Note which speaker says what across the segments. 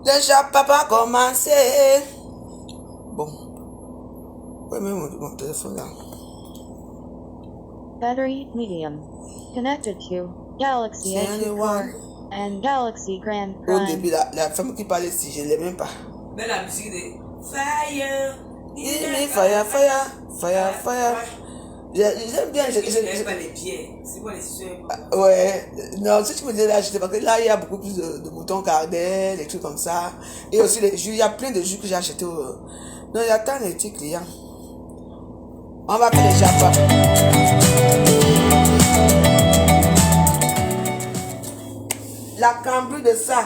Speaker 1: Déjà, papa a commencé. Bon. Ouais, mais mon téléphone là.
Speaker 2: Battery medium. Connected to Galaxy A2 Core and Galaxy Grand
Speaker 1: Au
Speaker 2: Prime.
Speaker 1: début, la femme qui parlait ici, je ne l'aimais même pas.
Speaker 3: Mais la musique de Fire.
Speaker 1: Fire, fire, fire, fire. J'aime bien.
Speaker 3: Je n'aime pas les pieds. C'est quoi les sueurs?
Speaker 1: Ouais. Non, si tu me disais là, parce que là, il y a beaucoup plus de boutons cardés, des trucs comme ça. Et aussi les jus. Il y a plein de jus que j'ai acheté. Non, il y a tant de petits clients. On va faire les chapeaux. La cambure de ça.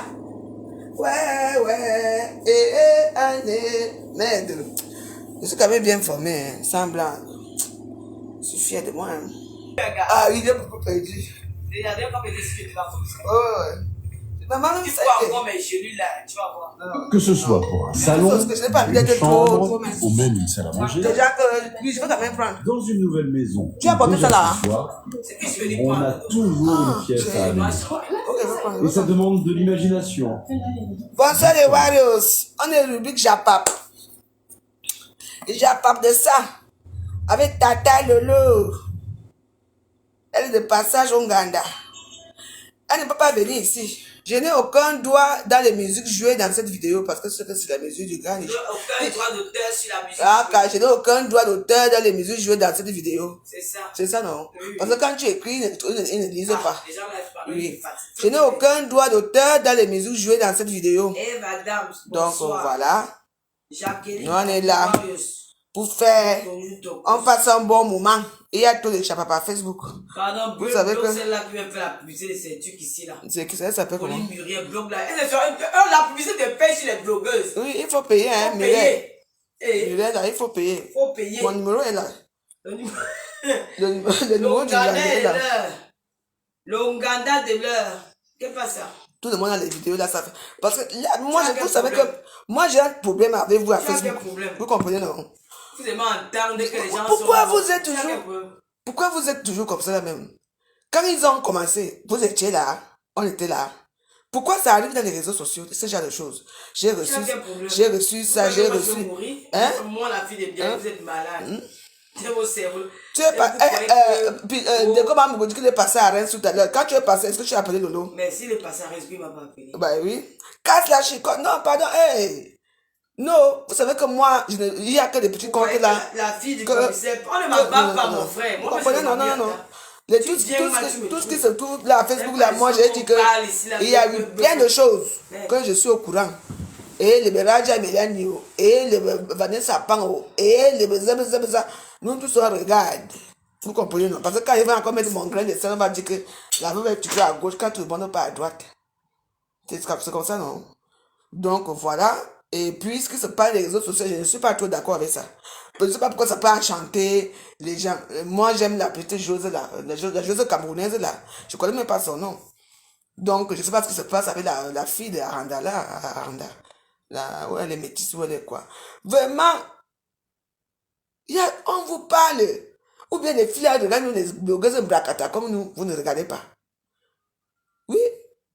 Speaker 1: Ouais. Merde. Je suis quand même bien formé, hein, semblant. Je suis fier de moi. Hein. Ah, il est beaucoup perdu.
Speaker 3: Il y a des fois que je suis dans tout ça.
Speaker 1: Ouais. Maman,
Speaker 3: Tu vois encore mes genoux là, tu vas voir.
Speaker 4: Que ce soit pour un salon, une chambre ou même une salle à manger,
Speaker 1: déjà que oui, je vais quand même prendre.
Speaker 4: dans une nouvelle maison,
Speaker 1: Tu as porté ça là?
Speaker 4: On a toujours une pièce à aménager. Et ça demande de l'imagination.
Speaker 1: Bonsoir les Warriors. On est rubrique Japap. Japap de ça. Avec Tata Lolo. Elle est de passage au Nganda. Elle ne peut pas venir ici. Je n'ai aucun droit dans les musiques jouées dans cette vidéo parce que c'est la musique du gars.
Speaker 3: Je n'ai aucun droit d'auteur sur la musique.
Speaker 1: Ah, car je n'ai aucun droit d'auteur dans les musiques jouées dans cette vidéo.
Speaker 3: C'est ça.
Speaker 1: C'est ça, non?
Speaker 3: Oui.
Speaker 1: Parce que quand tu écris, ils ne lisent pas.
Speaker 3: Les gens laissent pas.
Speaker 1: Oui. Je n'ai aucun droit d'auteur dans les musiques jouées dans cette vidéo.
Speaker 3: Eh, madame,
Speaker 1: donc, voilà.
Speaker 3: Jacqueline,
Speaker 1: nous, on est là pour faire, on passe un bon moment. Et il y a tout les chapapas Facebook.
Speaker 3: Pardon,
Speaker 1: vous savez que
Speaker 3: celle-là qui vient faire la publicité de ces trucs ici là.
Speaker 1: C'est qui ça s'appelle comment?
Speaker 3: Muriel, blog là. La publicité de paye sur les blogueuses.
Speaker 1: Oui, il faut payer, hein, Muriel. Muriel, là, il faut payer.
Speaker 3: Faut payer.
Speaker 1: Mon numéro est là.
Speaker 3: Le
Speaker 1: numéro du Ganda est là.
Speaker 3: Le Nganda de l'heure. Qu'est-ce que ça?
Speaker 1: Tout le monde a les vidéos là, ça fait. Parce que là, moi, vous savez que moi j'ai un problème avec vous à Facebook. Vous comprenez, non? Pourquoi vous êtes toujours comme ça là même? Quand ils ont commencé, vous étiez là, on était là. Pourquoi ça arrive dans les réseaux sociaux, ce genre de choses? J'ai reçu ça, j'ai reçu.
Speaker 3: Hein? Moi, la fille de bien, vous êtes malade. C'est vos cerveaux.
Speaker 1: Tu es pas. Comment me dit qu'il est passé à Reims tout à l'heure? Quand tu es passé, est-ce que tu as appelé Lolo?
Speaker 3: Mais s'il est passé à Reims, il ne m'a pas appelé.
Speaker 1: Bah oui. Casse la chicotte. Non, pardon. Hey. Non, vous savez que moi, il n'y a que des petits comptes là.
Speaker 3: La fille du commissaire, on ne m'abat pas, mon frère.
Speaker 1: Vous comprenez? Non. Tout ce qui se trouve là, à Facebook, là, moi j'ai dit que il y a eu plein de choses que je suis au courant. Et les Beraja Mélanio, et les Vanessa Pango, et les Bezabeza, nous tous on regarde. Vous comprenez, non? Parce que quand il va encore mettre mon grain de sel, on va dire que la veuve est toujours à gauche, quand tout le monde n'est pas à droite. C'est comme ça, non? Donc voilà. Et puis, ce qui se passe dans les réseaux sociaux, je ne suis pas trop d'accord avec ça. Je ne sais pas pourquoi ça peut enchanter les gens. Moi, j'aime la petite Jose là, la Jose camerounaise là. Je ne connais même pas son nom. Donc, je ne sais pas ce qui se passe avec la fille de Aranda là. Aranda. Là, où elle est métisse, où elle est quoi. Vraiment, on vous parle. Ou bien les filles là, regardent nous, les blogueuses bracata, comme nous, vous ne regardez pas. Oui,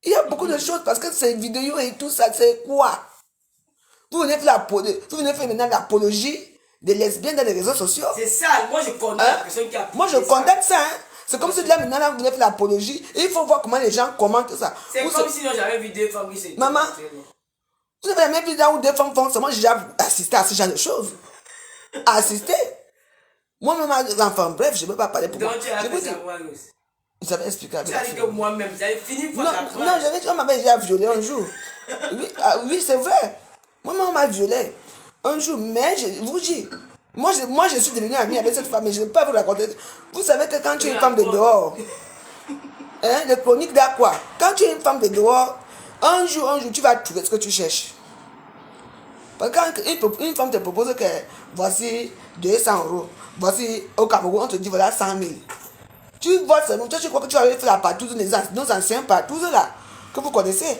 Speaker 1: il y a beaucoup de choses parce que ces vidéos et tout ça, c'est quoi? Vous venez faire maintenant l'apologie des lesbiennes dans les réseaux sociaux.
Speaker 3: C'est ça, moi je condamne la personne qui a...
Speaker 1: Moi je condamne ça, hein. C'est comme si là maintenant vous venez faire l'apologie et il faut voir comment les gens commentent ça.
Speaker 3: C'est comme si j'avais vu deux femmes qui se...
Speaker 1: Maman, vous avez jamais vu là où deux femmes font ça? Moi j'ai déjà assisté à ce genre de choses. Assisté. Moi-même, enfin bref, je ne peux pas parler pour moi.
Speaker 3: Donc tu as fait ça, moi,
Speaker 1: vous avez expliqué avec
Speaker 3: tu as dit que moi-même, j'avais fini pour ça.
Speaker 1: Non, j'avais dit qu'on m'avait déjà violé un jour. Oui, c'est vrai. Moi, on m'a violé un jour, mais je vous dis, moi je suis devenue amie avec cette femme, mais je ne vais pas vous raconter. Vous savez que quand tu es une femme de dehors, hein, les chroniques d'Aqua, quand tu es une femme de dehors, un jour, tu vas trouver ce que tu cherches. Parce que quand une femme te propose que voici 200 €, voici au Cameroun, on te dit voilà 100 000. Tu vois seulement, tu crois que tu avais fait la partouze, nos anciens partouzes là, que vous connaissez.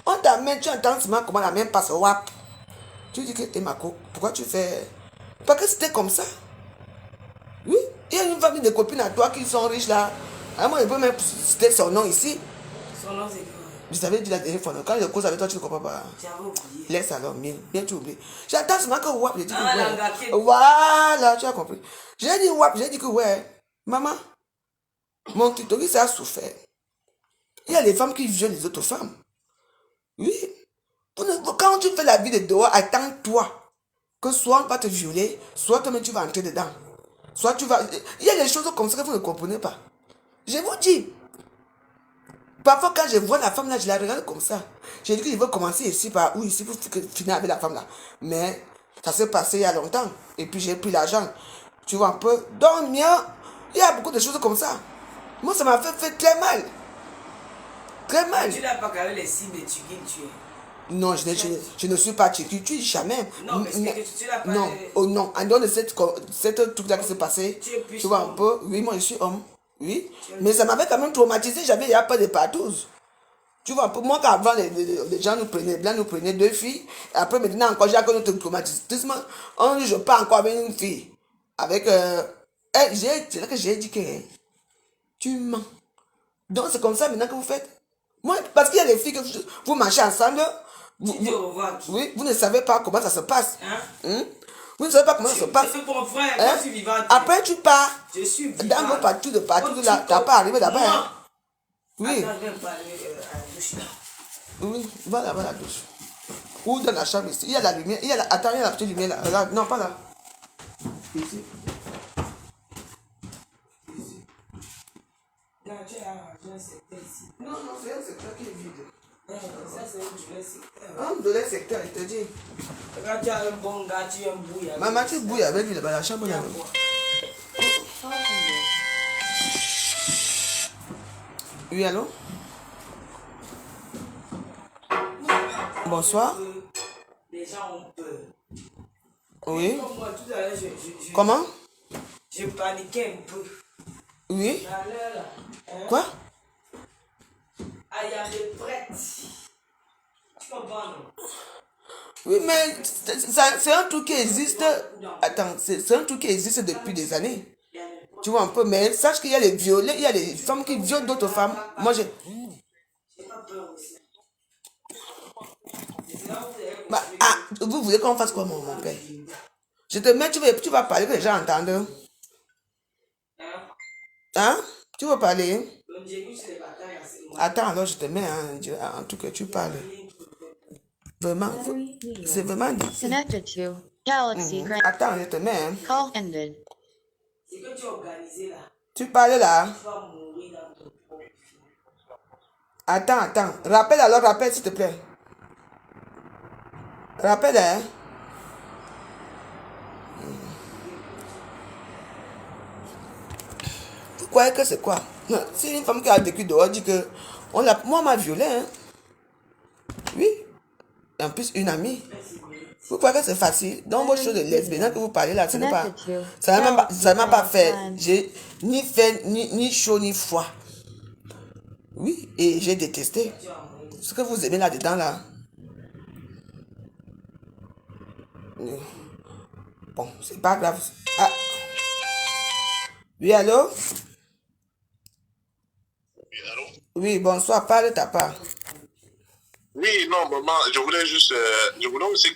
Speaker 1: On t'amène, tu entends seulement comment la main passe au WAP. Tu dis que, Mako, pourquoi tu fais... Parce que c'était comme ça. Oui, il y a une famille de copines à toi qui sont riches là. À moi, je peux même citer son nom ici.
Speaker 3: Son nom c'est quoi?
Speaker 1: Je t'avais dit la dernière fois, quand je cause avec toi, tu ne comprends pas. Laisse alors, bien tu oublies. J'attends seulement que WAP, j'ai dit que ouais. Voilà, tu as compris. J'ai dit WAP, j'ai dit que ouais. Maman, mon clitoris a souffert. Il y a des femmes qui violent les autres femmes. Oui. Quand tu fais la vie de dehors, attends-toi que soit on va te violer, soit toi-même tu vas entrer dedans. Soit tu vas... Il y a des choses comme ça que vous ne comprenez pas. Je vous dis. Parfois, quand je vois la femme là, je la regarde comme ça. J'ai dit que je veux commencer ici par où ici pour finir avec la femme là. Mais ça s'est passé il y a longtemps. Et puis j'ai pris l'argent. Tu vois un peu. Donc, il y a beaucoup de choses comme ça. Moi, ça m'a fait très mal. Très mal.
Speaker 3: Tu n'as pas qu'avec les signes de Tchigin, tu es.
Speaker 1: Non, je ne suis pas Tchiki, tu es jamais.
Speaker 3: Non, mais c'est que tu n'as pas...
Speaker 1: Non, oh non, en dehors de cette truc-là qui s'est passé, tu vois un peu, oui, moi je suis homme, oui, mais ça m'avait quand même traumatisé, j'avais déjà peur de partouze. Tu vois un peu, moi quand avant les gens nous prenaient, blancs nous prenaient 2 filles, et après maintenant encore j'ai encore notre traumatisme, je pars encore avec une fille, avec, c'est là que j'ai dit que tu mens. Donc c'est comme ça maintenant que vous faites. Moi, parce qu'il y a des filles que vous marchez ensemble, vous ne savez pas comment ça se passe. Vous ne savez pas comment ça se passe. Après, tu pars dans vos partout de partout. Tu n'as pas arrivé d'abord. Oui. Oui, va là, va la douche. Ou dans la chambre ici. Il y a la lumière. Attends, il y a la petite lumière là. Regarde. Non, pas là. Ici. Non, c'est un secteur qui est vide. Ça, c'est un de les secteurs, il te dit.
Speaker 3: Quand tu as un bon gars, tu aimes bouillir.
Speaker 1: Maman, tu bouilles avec lui là-bas, la chambre là. Oui, allô? Bonsoir.
Speaker 3: Les gens ont peur.
Speaker 1: Oui.
Speaker 3: Moi, tout à l'heure,
Speaker 1: Comment?
Speaker 3: Je paniquais un peu.
Speaker 1: Oui.
Speaker 3: Là,
Speaker 1: Quoi?
Speaker 3: Ah, il y a des prêtres. Tu comprends, non?
Speaker 1: Oui, mais c'est un truc qui existe. Attends, c'est un truc qui existe depuis des années. Tu vois un peu, mais sache qu'il y a les violets, il y a les femmes qui violent d'autres femmes. Moi, j'ai
Speaker 3: pas peur aussi.
Speaker 1: Bah, vous voulez qu'on fasse quoi, mon père? Je te mets, tu vas parler que les gens entendent. Hein? Tu veux parler? Attends, alors je te mets en tout cas, tu parles. Vraiment, c'est vraiment difficile.
Speaker 2: Connected to Galaxy Grand.
Speaker 1: Attends, je te mets. Hein.
Speaker 2: Call ended.
Speaker 3: C'est que tu as organisé là.
Speaker 1: Tu parles là.
Speaker 3: Tu vas mourir dans ton propre film.
Speaker 1: Attends. Rappelle s'il te plaît. Rappelle, hein. Vous croyez que c'est quoi? C'est une femme qui a vécu dehors, dit que moi, on m'a violé, hein. Oui. Et en plus, une amie. Vous croyez que c'est facile? Dans vos choses de lesbiennes que vous parlez là, ce n'est pas. Ça ne m'a pas fait. J'ai ni fait, ni chaud, ni froid. Oui, et j'ai détesté. Ce que vous aimez là-dedans, là. Bon, c'est pas grave. Ah. Oui, allô?
Speaker 5: Oui, allô?
Speaker 1: Oui, bonsoir, parle ta part.
Speaker 5: Oui, non, maman, je voulais aussi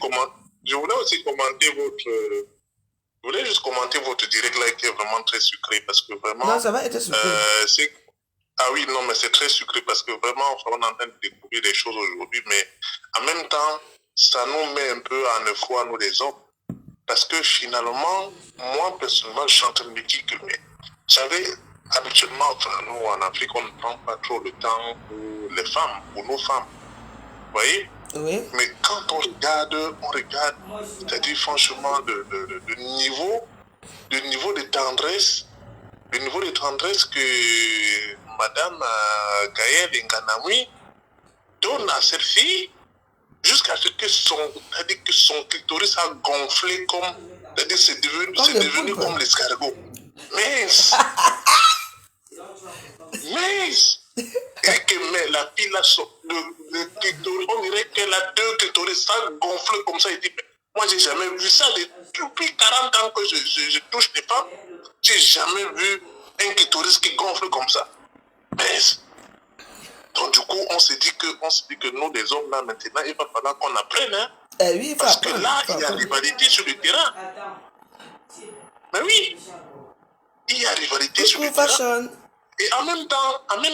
Speaker 5: commenter votre direct là qui est vraiment très sucré parce que vraiment.
Speaker 1: Non, ça va être sucré.
Speaker 5: Ah oui, non, mais c'est très sucré parce que vraiment, on est en train de découvrir des choses aujourd'hui, mais en même temps, ça nous met un peu en effroi, nous les hommes. Parce que finalement, moi personnellement, je suis en train de me dire que, mais, vous savez, habituellement, enfin, nous en Afrique, on ne prend pas trop le temps pour les femmes, pour nos femmes. Vous voyez?
Speaker 1: Oui.
Speaker 5: Mais quand on regarde, c'est-à-dire franchement, de niveau de tendresse, que Madame Gaëlle Nganawi donne à cette fille, jusqu'à ce que son clitoris a gonflé comme, c'est-à-dire c'est devenu comme l'escargot. Mais et que la fille là, le clitoris, on dirait qu'elle a 2 clitoris, ça gonfle comme ça. Il dit, moi j'ai jamais vu ça depuis 40 ans que je touche des femmes, j'ai jamais vu un clitoris qui gonfle comme ça. Mais Donc, du coup, on se dit que nous, les hommes, là, maintenant, il va falloir qu'on apprenne. Hein,
Speaker 1: oui,
Speaker 5: parce que là, il y a rivalité sur le terrain. Mais oui, il y a rivalité sur le terrain. Et en même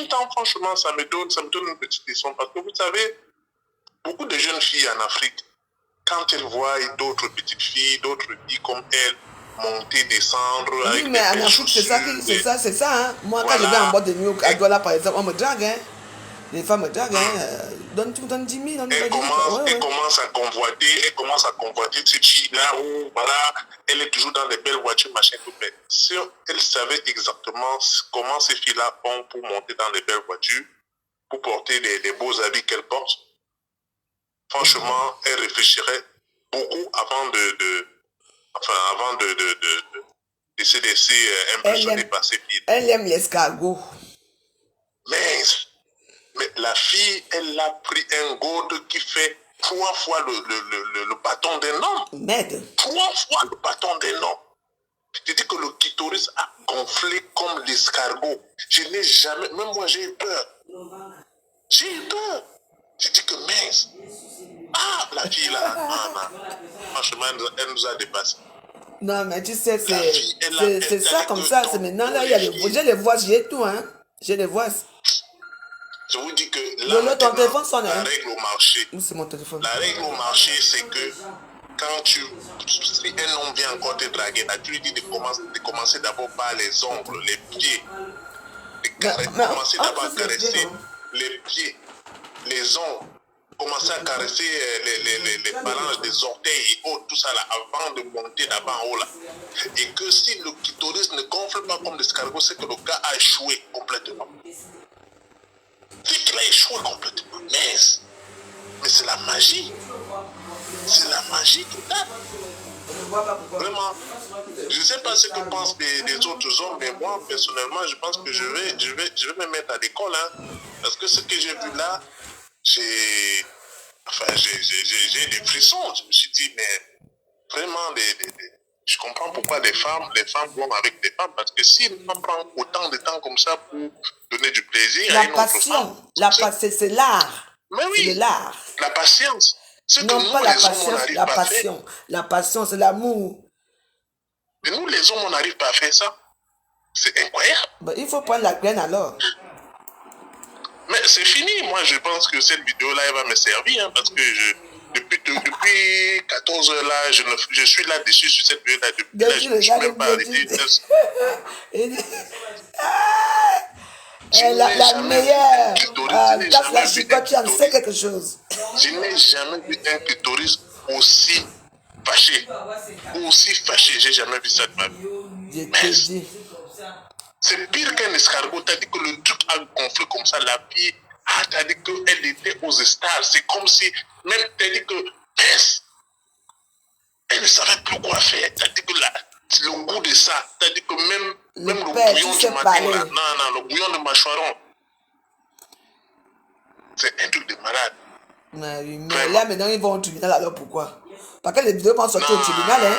Speaker 5: temps, franchement, ça me donne une petite leçon. Parce que vous savez, beaucoup de jeunes filles en Afrique, quand elles voient d'autres petites filles, d'autres filles comme elles, monter, descendre.
Speaker 1: Oui, mais en Afrique, c'est ça. Hein. Moi, voilà. Quand je vais en boîte de nuit à Douala, par exemple, on me drague. Hein. Les femmes me draguent. Tu me donnes 10 000.
Speaker 5: Elle commence à convoiter cette fille-là où, voilà, elle est toujours dans les belles voitures, machin, tout. Mais si elle savait exactement comment ces filles-là font pour monter dans les belles voitures, pour porter les beaux habits qu'elles portent, franchement, elle réfléchirait beaucoup avant de se laisser impressionner par ces filles.
Speaker 1: Elle aime l'escargot.
Speaker 5: Mais la fille, elle a pris un gourde qui fait 3 fois le bâton d'un homme.
Speaker 1: Merde.
Speaker 5: 3 fois le bâton d'un homme. Je dis que le clitoris a gonflé comme l'escargot. Je n'ai jamais... Même moi, j'ai eu peur. J'ai eu peur. Je dis que mince. Ah, la fille là, franchement, elle nous a dépassé.
Speaker 1: Non, mais tu sais, c'est ça comme ça. C'est maintenant, là, il y a j'ai les voix, j'ai tout, hein. J'ai les voix.
Speaker 5: Je vous dis que là,
Speaker 1: ton téléphone sonne,
Speaker 5: la règle au marché,
Speaker 1: c'est mon téléphone.
Speaker 5: La règle au marché, c'est que quand si un homme vient encore te draguer, là, tu lui dis de commencer d'abord par les ongles, les pieds. Commencer d'abord à caresser les pieds, les ongles. Commencer à caresser les phalanges des orteils et autres, tout ça là, avant de monter d'abord en haut là. Et que si le clitoris ne gonfle pas comme l'escargot, c'est que le gars a échoué complètement. C'est qu'il a échoué complètement. Mais c'est la magie. C'est la magie totale. Vraiment. Je ne sais pas ce que pensent les autres hommes, mais moi, personnellement, je pense que je vais me mettre à l'école. Hein, parce que ce que j'ai vu là, j'ai des frissons. Je me suis dit, mais vraiment, je comprends pourquoi les femmes vont avec des femmes. Parce que si une femme prend autant de temps comme ça pour donner du plaisir à une autre femme.
Speaker 1: C'est l'art.
Speaker 5: Mais oui,
Speaker 1: c'est l'art.
Speaker 5: La patience.
Speaker 1: Non, pas la patience, la passion. La passion, c'est l'amour.
Speaker 5: Mais nous, les hommes, on n'arrive pas à faire ça. C'est incroyable.
Speaker 1: Ben, il faut prendre la graine alors.
Speaker 5: Mais c'est fini. Moi, je pense que cette vidéo-là, elle va me servir. Hein, parce que depuis 14 heures là, je suis là-dessus sur cette vidéo-là. Depuis là, je ne suis même pas arrêté.
Speaker 1: La meilleure. Casse la chicotte, tu en sais quelque chose.
Speaker 5: Je n'ai jamais vu un clitoris aussi fâché. J'ai jamais vu ça de ma vie. C'est pire qu'un escargot. T'as dit que le truc a gonflé comme ça. La fille, t'as dit qu'elle était aux stars. C'est comme si, même t'as dit que, elle ne savait plus quoi faire. T'as dit que le goût de ça, t'as dit que même le bouillon du matin, là, non, le bouillon de mâchoiron, c'est un truc de malade.
Speaker 1: Mais là, maintenant, ils vont au tribunal, alors pourquoi? Parce que les vidéos vont sortir au tribunal, hein?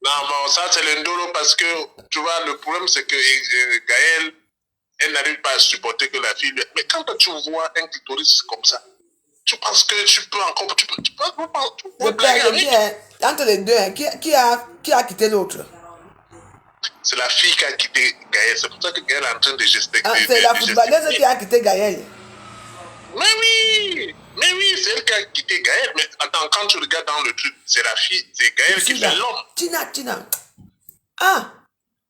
Speaker 5: Non, ça, c'est l'endolo parce que, tu vois, le problème, c'est que Gaëlle, elle n'arrive pas à supporter que la fille... Mais quand tu vois un clitoris comme ça, tu penses que tu peux encore...
Speaker 1: Entre les deux, hein, qui a quitté l'autre?
Speaker 5: C'est la fille qui a quitté Gaëlle. C'est pour ça que Gaëlle est en train de gester.
Speaker 1: C'est la footballeuse qui a quitté Gaëlle.
Speaker 5: Mais oui, c'est elle qui a quitté Gaëlle. Mais attends, quand tu regardes dans le truc, c'est la fille, c'est Gaëlle qui fait l'homme.
Speaker 1: Tina. Ah!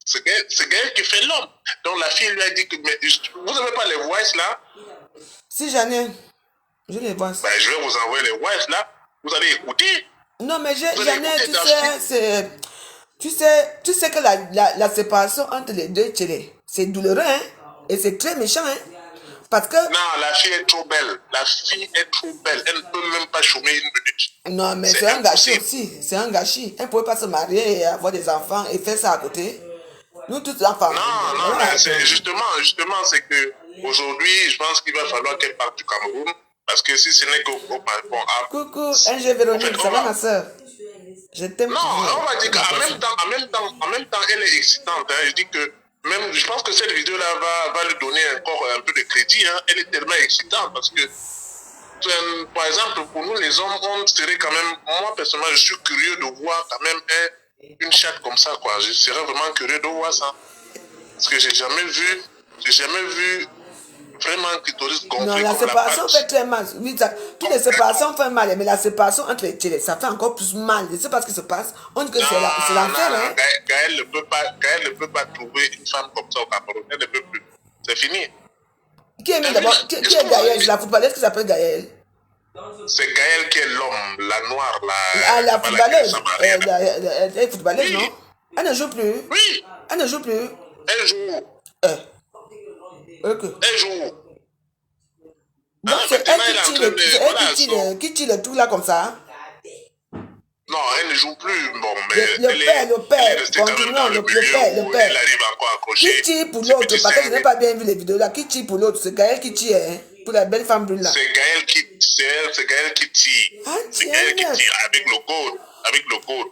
Speaker 5: C'est Gaëlle qui fait l'homme. Donc la fille lui a dit que, mais vous n'avez pas les voices là?
Speaker 1: Si j'en ai, j'ai les voices.
Speaker 5: Ben, je vais vous envoyer les voices là. Vous allez écouter.
Speaker 1: Non, mais j'en ai, tu sais que la séparation entre les deux, c'est douloureux, hein? Et c'est très méchant, hein? Parce que...
Speaker 5: Non, la fille est trop belle. La fille est trop belle. Elle ne peut même pas chômer une minute.
Speaker 1: Non, mais c'est un gâchis aussi. C'est un gâchis. Elle ne pouvait pas se marier et avoir des enfants et faire ça à côté. Nous, tous enfants.
Speaker 5: Non, mais c'est justement, c'est que aujourd'hui, je pense qu'il va falloir qu'elle parte du Cameroun. Parce que si ce n'est que...
Speaker 1: Coucou, NG Véronique, ça va ma soeur? Je t'aime.
Speaker 5: Non, on va dire qu'en même temps, elle est excitante. Hein. Je dis que même, je pense que cette vidéo-là va lui donner encore un peu de crédit. Hein. Elle est tellement excitante parce que, par exemple, pour nous les hommes, on serait quand même, moi personnellement, je suis curieux de voir quand même une chatte comme ça, quoi. Je serais vraiment curieux de voir ça. Parce que j'ai jamais vu vraiment un clitoris gonflé.
Speaker 1: Non, la séparation fait très mal. Oui, toutes les séparations font mal, mais la séparation entre les télés, ça fait encore plus mal. Je ne sais pas ce qui se passe. On dit que c'est l'enfer, hein.
Speaker 5: Gaël ne peut pas trouver une femme comme ça au Cameroun. Elle ne peut plus. C'est fini.
Speaker 1: Qui est d'abord? Qui est Gaël? La footballeuse qui s'appelle Gaël.
Speaker 5: C'est Gaël qui est l'homme, la noire,
Speaker 1: la footballeuse. Elle est footballeuse, non? Elle ne joue plus.
Speaker 5: Oui.
Speaker 1: Elle ne joue plus.
Speaker 5: Elle joue.
Speaker 1: Ok.
Speaker 5: Elle joue.
Speaker 1: Donc c'est elle qui tire le tout là comme ça.
Speaker 5: Non, elle ne joue plus. Bon, mais
Speaker 1: le père, continuons, le père.
Speaker 5: Elle arrive encore à accrocher.
Speaker 1: Qui tire pour l'autre? Parce que je n'ai pas bien vu les vidéos là. Qui tire pour l'autre? C'est Gaël qui tire, hein, pour la belle femme brune là.
Speaker 5: C'est Gaël qui tire. C'est Gaël qui tire avec le code.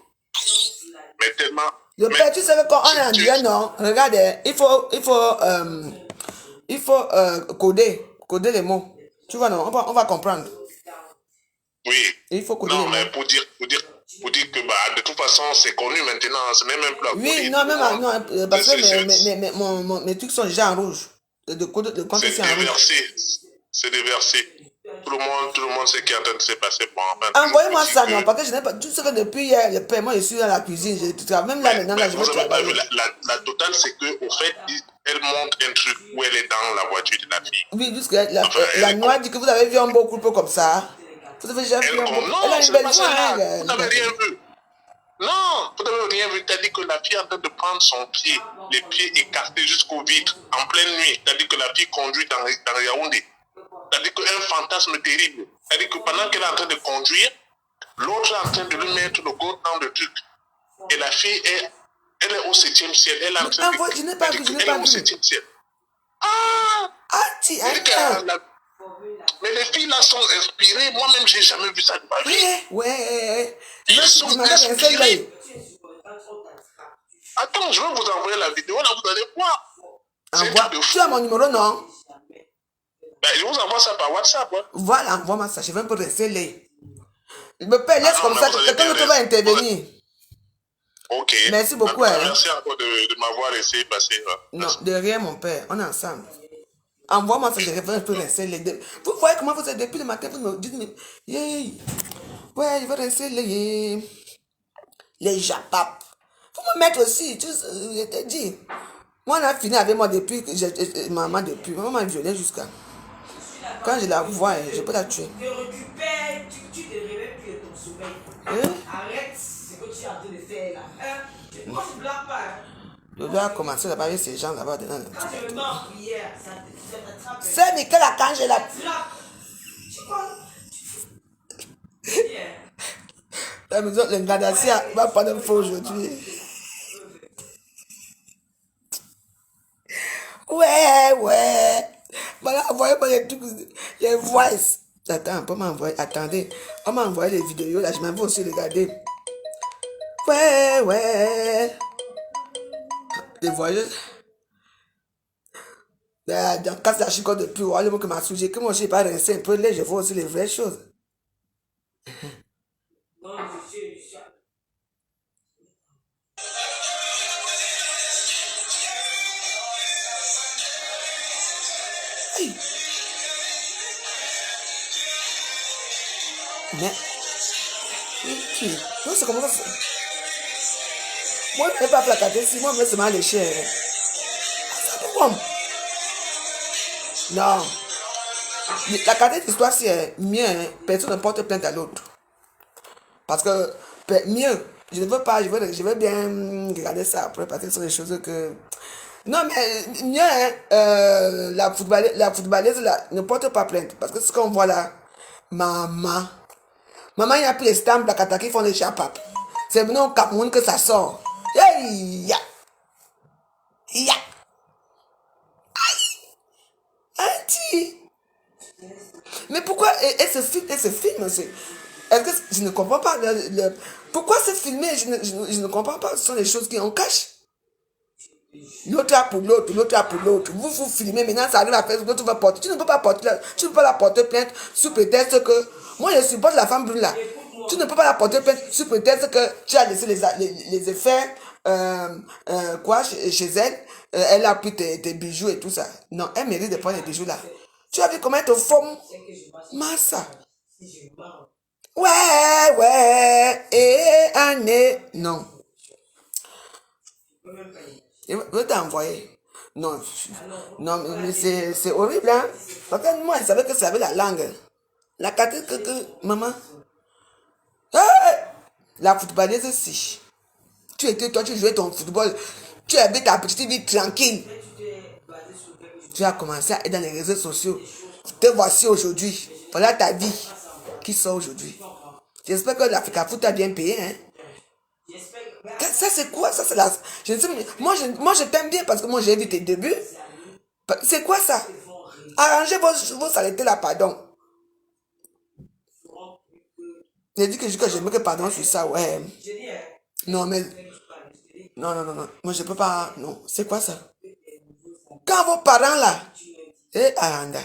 Speaker 5: Mais tellement.
Speaker 1: Le père, tu sais que quand on est en direct, non? Regarde, il faut coder les mots. Tu vois, non? On va comprendre.
Speaker 5: Oui.
Speaker 1: Il faut coder les mots.
Speaker 5: Non, mais pour dire que de toute façon, c'est connu maintenant. Ce n'est même plus à
Speaker 1: oui,
Speaker 5: coder.
Speaker 1: non, même non, parce que mes trucs sont déjà en rouge. C'est déversé.
Speaker 5: C'est déversé. Tout le monde sait qu'il est en train de se passer. Bon, enfin,
Speaker 1: envoyez-moi ça, non, parce que je n'ai pas. Tu sais que depuis hier, le père, moi, je suis dans la cuisine. Même là, maintenant, là, je vais travailler.
Speaker 5: La totale, c'est qu'au fait, elle montre un truc où elle est dans la voiture de la fille.
Speaker 1: Oui, jusque la noire dit que vous avez vu un beau couple comme ça. Vous avez déjà vu un beau couple. Elle a une belle voix.
Speaker 5: Vous n'avez rien vu. Non, vous n'avez rien vu. C'est-à-dire que la fille est en train de prendre son pied, les pieds écartés jusqu'au vitre, en pleine nuit. C'est-à-dire que la fille conduit dans Yaoundé. C'est-à-dire qu'un fantasme terrible. C'est-à-dire que pendant qu'elle est en train de conduire, l'autre est en train de lui mettre le go dans le truc. Et la fille, elle est au 7e ciel. Elle est en train de...
Speaker 1: Je n'ai pas vu.
Speaker 5: Elle est au 7e ciel. Mais les filles là sont inspirées. Moi-même, je n'ai jamais vu ça de ma vie.
Speaker 1: Ouais.
Speaker 5: Ils sont inspirés. Attends, je vais vous envoyer la vidéo. Là, vous allez voir.
Speaker 1: Tu as mon numéro, non?
Speaker 5: Je vous envoie ça par WhatsApp. Hein.
Speaker 1: Voilà, envoie-moi ça. Je vais un peu rester là. Me paie, laisse comme ça. Quelqu'un d'autre va intervenir.
Speaker 5: Ok.
Speaker 1: Merci beaucoup.
Speaker 5: Merci encore de m'avoir laissé passer.
Speaker 1: Non, de rien, mon père. On est ensemble. Envoie-moi ça. Je vais un peu rester là. Vous voyez comment vous êtes depuis le matin. Vous me dites, ouais, je vais rester là. Les japap. Faut me mettre aussi. Je te dis. Moi, on a fini avec moi depuis que maman depuis. Maman m'a violé jusqu'à. Quand je la vois, je peux la tuer.
Speaker 3: Tu te récupères, tu te réveilles plus de ton sommeil. Arrête ce que tu es en train de faire là. Moi, je ne blague pas.
Speaker 1: Je dois commencer là-bas avec ces gens là-bas.
Speaker 3: Quand je me mets en prière, ça t'attrape.
Speaker 1: C'est Michael là quand je la.
Speaker 3: Tu vois?
Speaker 1: La maison, le Gadassia va prendre un faux aujourd'hui. Ouais. Voilà, envoyez-moi les trucs, les voices. Attends, on m'a envoyé, attendez. On m'a envoyé les vidéos, là, je m'en vais aussi regarder. Ouais. Les voyeuses. Dans casse la chicote depuis, on le mot que m'a sujet, que moi, je n'ai pas resté un peu là, je vois aussi les vraies choses. Mais, non, c'est comment ça. Moi, je n'ai pas placaté si moi, je vais seulement lécher. Non. La qualité d'histoire, c'est mieux, personne ne porte plainte à l'autre. Parce que, mieux, je ne veux pas, je veux bien regarder ça après, parce que ce sont des choses que. Non, mais mieux, la footballeuse là, ne porte pas plainte. Parce que ce qu'on voit là, maman, il y a plus les stamps la Kataki qui font les chapap. C'est maintenant au Cameroun que ça sort. Ya. Mais pourquoi et ce film, est-ce que je ne comprends pas pourquoi c'est filmé, je ne comprends pas, ce sont les choses qui en cachent. L'autre a pour l'autre, l'autre a pour l'autre. Vous filmez, maintenant ça arrive à Facebook, tu vas porter. Tu ne peux pas la porter plainte sous prétexte que. Moi je supporte la femme brune là. Tu ne peux pas la porter plainte sous prétexte que tu as laissé les effets chez elle. Elle a pris tes bijoux et tout ça. Non, elle mérite de prendre les bijoux là. Tu as vu comment elle te forme? Massa. Ouais, et année. Non. Je vais t'envoyer. Non, mais c'est horrible, hein. Parce que moi, je savais que ça avait la langue. La carte que maman. La footballeuse, si. Toi, tu jouais ton football. Tu avais ta petite vie tranquille. Tu as commencé à être dans les réseaux sociaux. Te voici aujourd'hui. Voilà ta vie qui sort aujourd'hui. J'espère que l'Africa Foot a bien payé, hein. Ça c'est quoi? Ça c'est la. Je ne sais, moi je t'aime bien parce que moi j'ai vu tes débuts. C'est quoi ça? Arrangez vos saletés là, pardon. J'ai dit que je me que pardon sur ça, ouais. Non mais. Non. Moi je peux pas. Non. C'est quoi ça? Quand vos parents là. Aranda.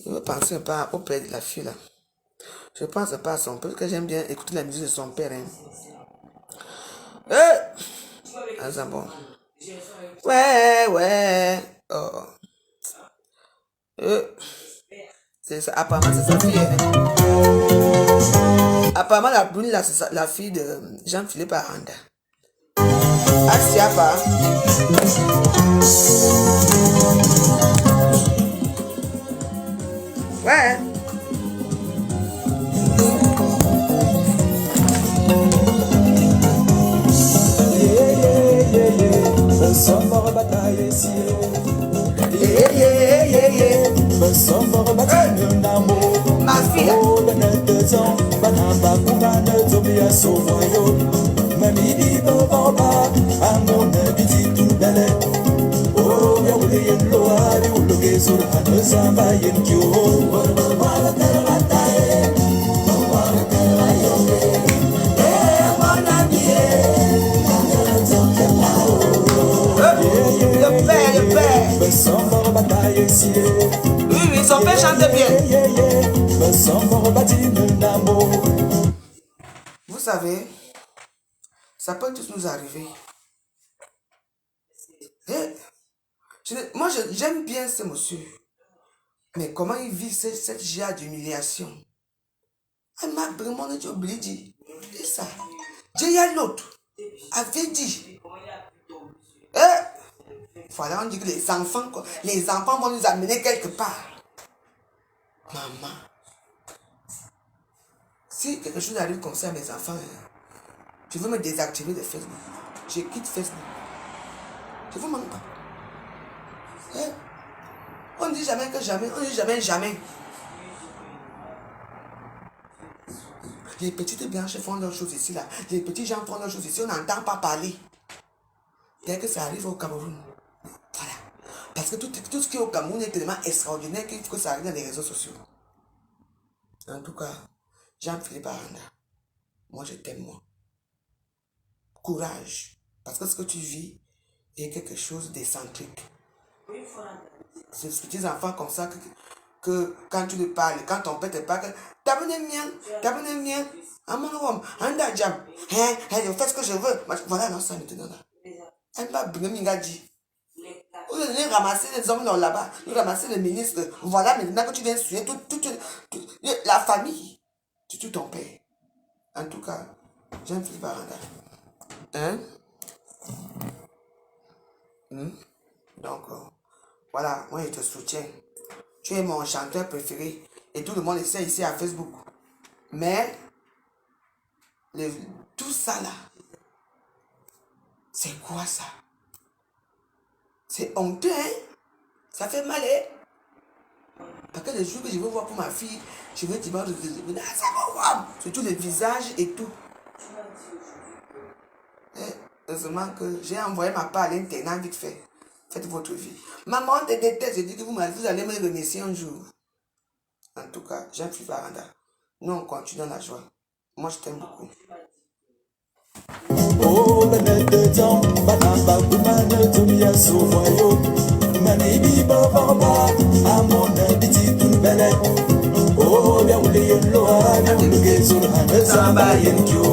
Speaker 1: Je veux penser un peu au père de la fille là. Je pense pas à son père, parce que j'aime bien écouter la musique de son père. Hein. Ah, bon. Ouais. Oh. C'est ça. Apparemment, c'est sa fille. Hein. Apparemment, la brune, là, c'est la fille de Jean-Philippe Aranda. Asiapa. Ouais. Ma fille. Oui, son père chante bien. Vous savez, ça peut tous nous arriver. Moi, j'aime bien ce monsieur. Mais comment il vit cette joie d'humiliation? Elle m'a vraiment dit, c'est ça. J'ai y a l'autre. Avait dit. Voilà, on dit que les enfants vont nous amener quelque part. Maman. Si quelque chose arrive comme ça à mes enfants, je veux me désactiver de Facebook. Je quitte Facebook. Je vous manque pas. On dit jamais que jamais. On dit jamais. Les petites blanches font leurs choses ici, là. Les petits gens font leurs choses ici. On n'entend pas parler. Dès que ça arrive au Cameroun. Voilà. Parce que tout ce qui est au Cameroun est tellement extraordinaire qu'il faut que ça arrive dans les réseaux sociaux. En tout cas, Jean-Philippe Aranda, moi je t'aime, moi. Courage. Parce que ce que tu vis est quelque chose d'excentrique. C'est ces petits enfants comme ça que quand tu lui parles, quand ton père te parle, t'as besoin de mien, à mon homme, Anda Jam, je fais ce que je veux. Voilà, non, ça maintenant là. Elle m'a bien dit. Vous allez ramasser les hommes là-bas, vous ramasser les ministres. Voilà, maintenant que tu viens suivre toute la famille, tout ton père. En tout cas, Jean-Philippe Aranda. Donc, voilà, moi je te soutiens. Tu es mon chanteur préféré. Et tout le monde essaie ici à Facebook. Mais, tout ça là, c'est quoi ça? C'est honteux, hein? Ça fait mal, hein? Parce que les jours que je veux voir pour ma fille, je veux dire, ça va voir. Surtout le visage et tout. Heureusement que j'ai envoyé ma part à l'internat vite fait. Faites votre vie. Maman te déteste, je dis que vous allez me remercier un jour. En tout cas, Jean-Philippe Aranda. Nous, on continue dans la joie. Moi, je t'aime beaucoup.
Speaker 6: dedans, banamba, boumane, tomia, sauvoyo. Manibi, babarba, à mon habiti, tout belle. Oh, bien, ou les lois, bien, ou le gazon, un samba, yenkyo.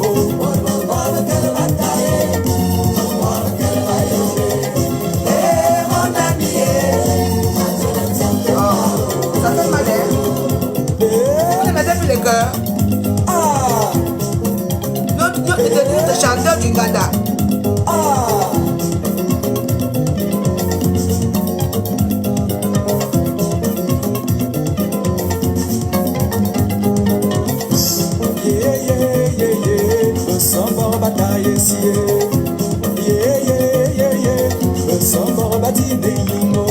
Speaker 1: Ça fait mal, hein? On est maintenant sur les cœurs.
Speaker 6: Ah!
Speaker 1: Notre chanteur du Ghana.
Speaker 6: Ah! Yeah, yeah, yeah, yeah. Le sang bataille si. Yeah, yeah, yeah, yeah. Le sang bataille n'imo.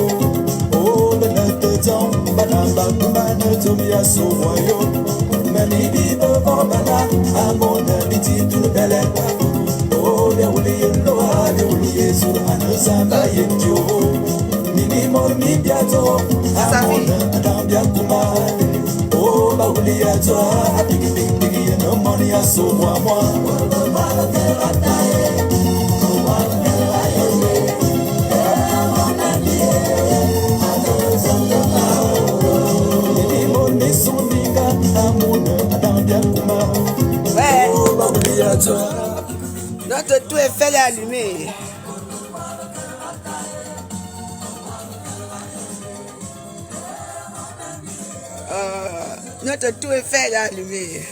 Speaker 6: Oh, ben dedans, banamba, boumane, tomia, sauvoyo. Manibi, babarba, à mon habiti, tout belle. Oh, bien, ou les lois, bien, ou les sur un samba, yenkyo. Nini, mormi, biato, à mon adam, bien, kumane. Oh, bah, ou les à toi, à big, big, big, no money, à sauvoy, moi.
Speaker 1: Ouais. Notre tout est fait allumé. Notre tout est fait allumé.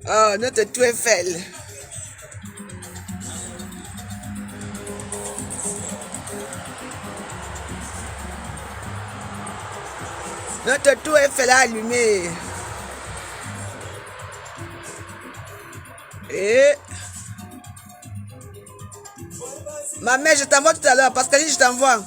Speaker 1: Oh, notre tout est fait. Notre tout est fait allumé. Et ma mère, je t'envoie tout à l'heure. Pascaline, je t'envoie.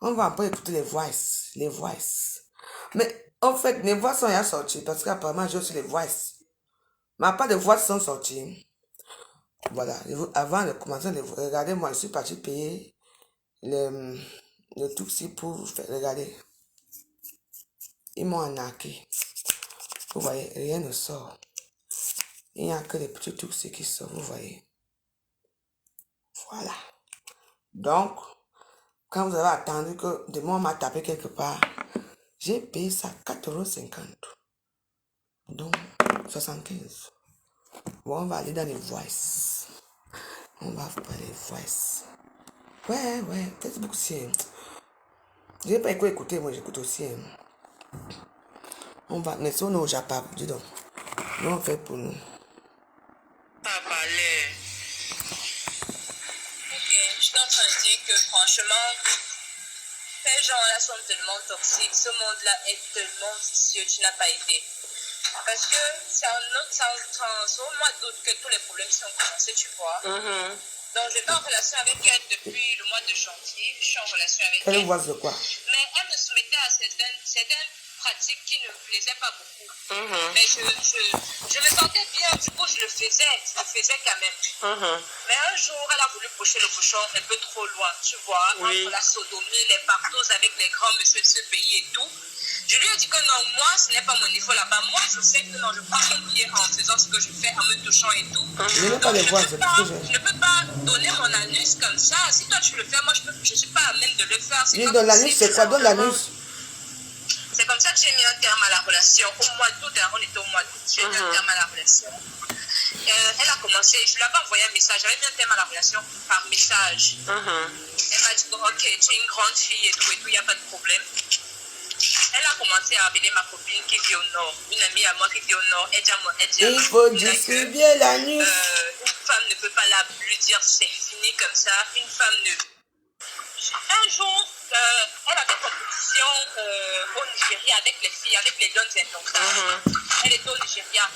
Speaker 1: On va pas écouter les voices. Mais en fait, les voix sont déjà sorties parce qu'apparemment j'ai aussi les voices. Mais pas de voix sont sorties. Voilà. Avant de commencer, regardez, moi je suis parti payer le Tuxi pour faire regarder. Ils m'ont arnaqué. Vous voyez, rien ne sort. Il n'y a que les petits Tuxi qui sortent, vous voyez. Voilà. Donc, quand vous avez attendu que demain on m'a tapé quelque part, j'ai payé ça 4,50 €. Donc, 75. Bon, on va aller dans les voices. On va parler les voices. Ouais, Facebook aussi. Je n'ai pas écouté, moi j'écoute aussi. On va, mais si on est au Japon, dis donc. Nous on fait pour nous.
Speaker 7: J'étais en train de dire que franchement, ces gens-là sont tellement toxiques, ce monde-là est tellement vicieux, tu n'as pas été. Parce que c'est en mois d'août que tous les problèmes sont commencés, tu vois. Donc j'étais en relation avec elle depuis le mois de janvier, je suis en relation avec elle.
Speaker 1: Elle voit de quoi?
Speaker 7: Mais elle me soumettait à certaines pratiques qui ne me plaisaient pas beaucoup. Mais je me sentais bien, du coup je le faisais. faisais quand même. Mais un jour, elle a voulu pousser le cochon un peu trop loin, tu vois, entre la sodomie, les partous avec les grands messieurs de ce pays et tout. Je lui ai dit que non, moi, ce n'est pas mon niveau là-bas. Moi, je sais que non, je prends mon pied en faisant ce que je fais, en me touchant et tout. Donc, je ne peux pas donner mon anus comme ça. Si toi, tu le fais, moi, je ne suis pas à même de le faire.
Speaker 1: Oui, dans l'anus, c'est quoi? Dans l'anus?
Speaker 7: C'est comme ça que j'ai mis un terme à la relation. Au mois d'août, on était au mois d'août, j'ai mis un terme à la relation. Elle a commencé, je lui avais envoyé un message, j'avais mis un thème à la relation par message. Elle m'a dit, ok, tu es une grande fille et tout, il n'y a pas de problème. Elle a commencé à appeler ma copine qui vit au nord, une amie à moi qui vit au nord. Elle dit
Speaker 1: il faut distribuer l'anus.
Speaker 7: Une femme ne peut pas lui dire c'est fini comme ça. Une femme ne... Un jour, elle avait compétition au Nigeria avec les filles, avec les jeunes indomptables. Elle était au Nigeria.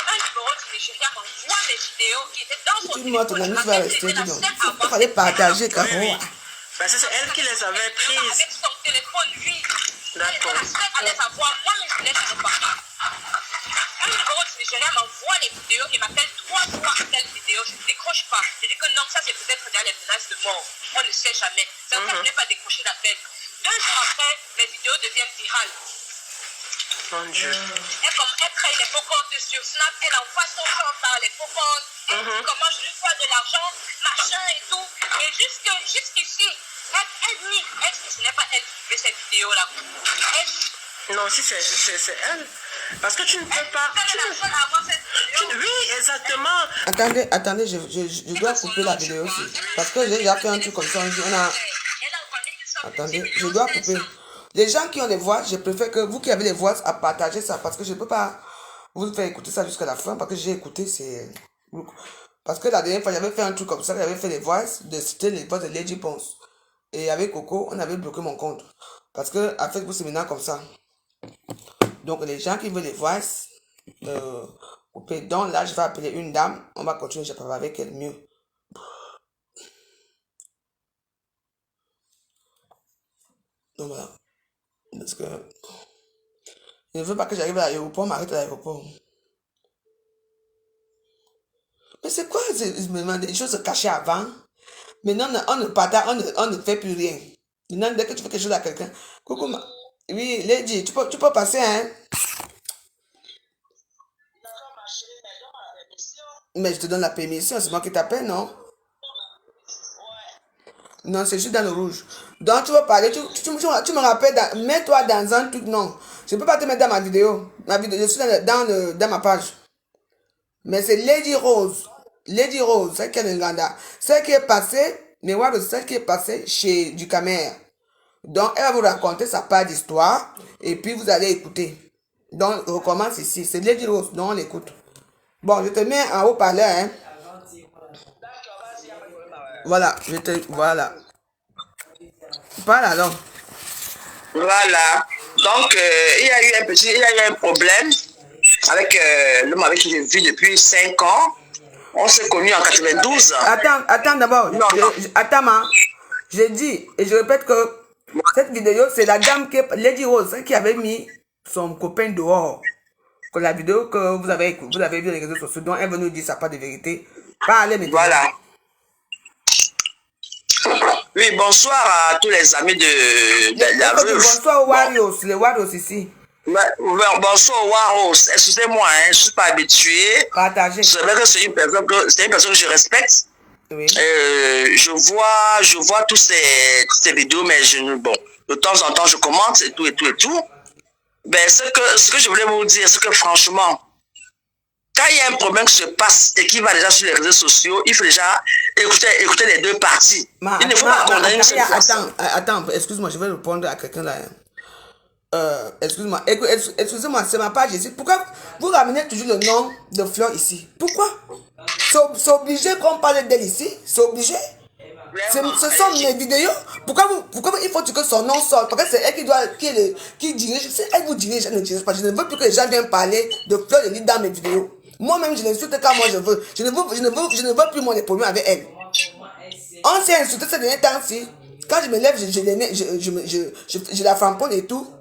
Speaker 7: Un numéro du Nigeria m'envoie mes vidéos qui étaient dans son
Speaker 1: téléphone. Dis-moi, ton anus va rester dedans. Il fallait partager, Caro.
Speaker 8: Parce que c'est elle qui les avait prises.
Speaker 7: Avec son téléphone, lui.
Speaker 8: D'accord.
Speaker 7: Elle allait savoir, moi, mais je laisse pas. Un numéro du Nigeria m'envoie les vidéos, il m'appelle 3 fois telle vidéo, je ne décroche pas. Je dis que non, ça c'est peut-être dans les menaces de mort. On ne sait jamais. C'est pour ça que je n'ai pas décroché l'appel. 2 jours après, les vidéos deviennent virales.
Speaker 8: Mon Dieu.
Speaker 7: Elle crée les faux comptes sur Snap, elle envoie son champ par les faux comptes, elle dit comment je lui dois de l'argent, machin et tout. Et jusqu'ici, elle nie, ce n'est pas elle qui fait cette vidéo-là.
Speaker 8: Non, si c'est elle. Parce que tu ne peux pas. Oui, exactement.
Speaker 1: Attendez, je dois couper la vidéo aussi. Parce que j'ai déjà fait un truc comme ça. Attendez, je dois couper. Les gens qui ont les voix, je préfère que vous qui avez les voix à partager ça. Parce que je ne peux pas vous faire écouter ça jusqu'à la fin. Parce que j'ai écouté, c'est... Parce que la dernière fois, j'avais fait un truc comme ça. J'avais fait les voix, c'était les voix de Lady Ponce. Et avec Coco, on avait bloqué mon compte. Parce que à Facebook, c'est maintenant comme ça. Donc, les gens qui veulent les voix, donc là, je vais appeler une dame. On va continuer, je parle avec elle mieux. Donc voilà. Parce que je ne veux pas que j'arrive à l'aéroport, m'arrête à l'aéroport. Mais c'est quoi? Je me demande des choses cachées avant. Maintenant, on ne partage, on ne fait plus rien. Maintenant, dès que tu fais quelque chose à quelqu'un, coucou, oui, Lady, tu peux passer, hein? Mais je te donne la permission, c'est moi qui t'appelle, non? Non, c'est juste dans le rouge. Donc, tu vas parler, tu me rappelles, mets-toi dans un truc, non. Je ne peux pas te mettre dans ma vidéo. Je suis dans ma page. Mais c'est Lady Rose. Lady Rose, celle qui est en Uganda. Celle qui est passée, mais voilà, celle qui est passée chez du Camer. Donc, elle va vous raconter sa part d'histoire. Et puis, vous allez écouter. Donc, on recommence ici. C'est Lady Rose. Donc, on l'écoute. Bon, je te mets en haut-parleur, hein. Voilà, voilà. Parle alors.
Speaker 9: Voilà. Donc, il y a eu un problème avec l'homme avec qui je vis depuis 5 ans. On s'est connus en 92.
Speaker 1: Attends d'abord. Attends, je dis et je répète que cette vidéo, c'est la dame Lady Rose qui avait mis son copain dehors. Que la vidéo que vous avez vue sur les réseaux sociaux, dont elle veut nous dire ça pas de vérité. Parlez maintenant.
Speaker 9: Voilà. Oui, bonsoir à tous les amis de la rue.
Speaker 1: Bonsoir aux Warriors, les Warriors ici.
Speaker 9: Bonsoir Warriors, excusez-moi, hein, je ne suis pas habitué.
Speaker 1: Partagez.
Speaker 9: C'est vrai que c'est une personne que je respecte.
Speaker 1: Oui.
Speaker 9: Je vois toutes ces vidéos, mais de temps en temps, je commente et tout. Ben, ce que je voulais vous dire, c'est que franchement, quand il y a un problème qui se passe et qui va déjà sur les réseaux sociaux, il faut déjà écouter les deux parties. Il ne faut pas condamner une seule personne.
Speaker 1: Attends, excuse-moi, je vais répondre à quelqu'un là. Excuse-moi, excusez-moi, c'est ma page ici. Pourquoi vous ramenez toujours le nom de Fleur ici? Pourquoi? C'est obligé qu'on parle d'elle ici? C'est obligé? Ce sont mes vidéos. Pourquoi il faut que son nom sorte? Parce que c'est elle qui dirige. C'est elle qui vous dirige, je ne dirige pas. Je ne veux plus que les gens viennent parler de Fleur de Lys dans mes vidéos. Moi-même, je l'insulte quand moi je veux. Je ne veux plus mon problème avec elle. On s'est insulté ces derniers temps-ci. Quand je me lève, je la framponne et tout.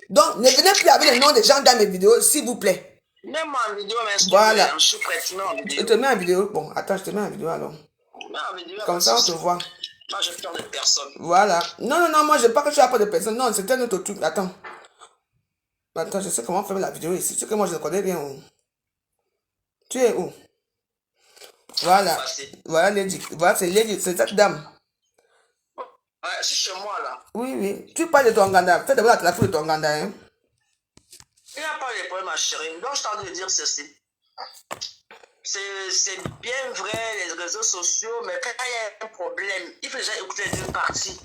Speaker 1: Donc, ne venez plus avec le nom des gens dans mes vidéos, s'il vous plaît.
Speaker 9: Même en vidéo, mais
Speaker 1: voilà.
Speaker 9: Je suis prête, en vidéo.
Speaker 1: Je te mets en vidéo. Bon, attends, je te mets en vidéo alors. Comme ça, on te voit.
Speaker 9: Moi, j'ai peur de personne.
Speaker 1: Voilà. Non, moi, je n'ai pas que tu as peur de personne. Non, c'est un autre truc. Attends. Attends, je sais comment faire la vidéo ici. C'est que moi, je ne connais rien. Tu es où? Voilà. Voilà, Lady. Voilà, c'est Lady. C'est cette dame.
Speaker 9: Ouais, c'est chez moi, là.
Speaker 1: Oui. Tu parles de ton ganda. Fais d'abord la foule de ton ganda, hein.
Speaker 9: Il n'y a pas de problème, ma chérie. Donc, je t'en de dire ceci. C'est bien vrai, les réseaux sociaux, mais quand il y a un problème, il faut déjà écouter les deux parties.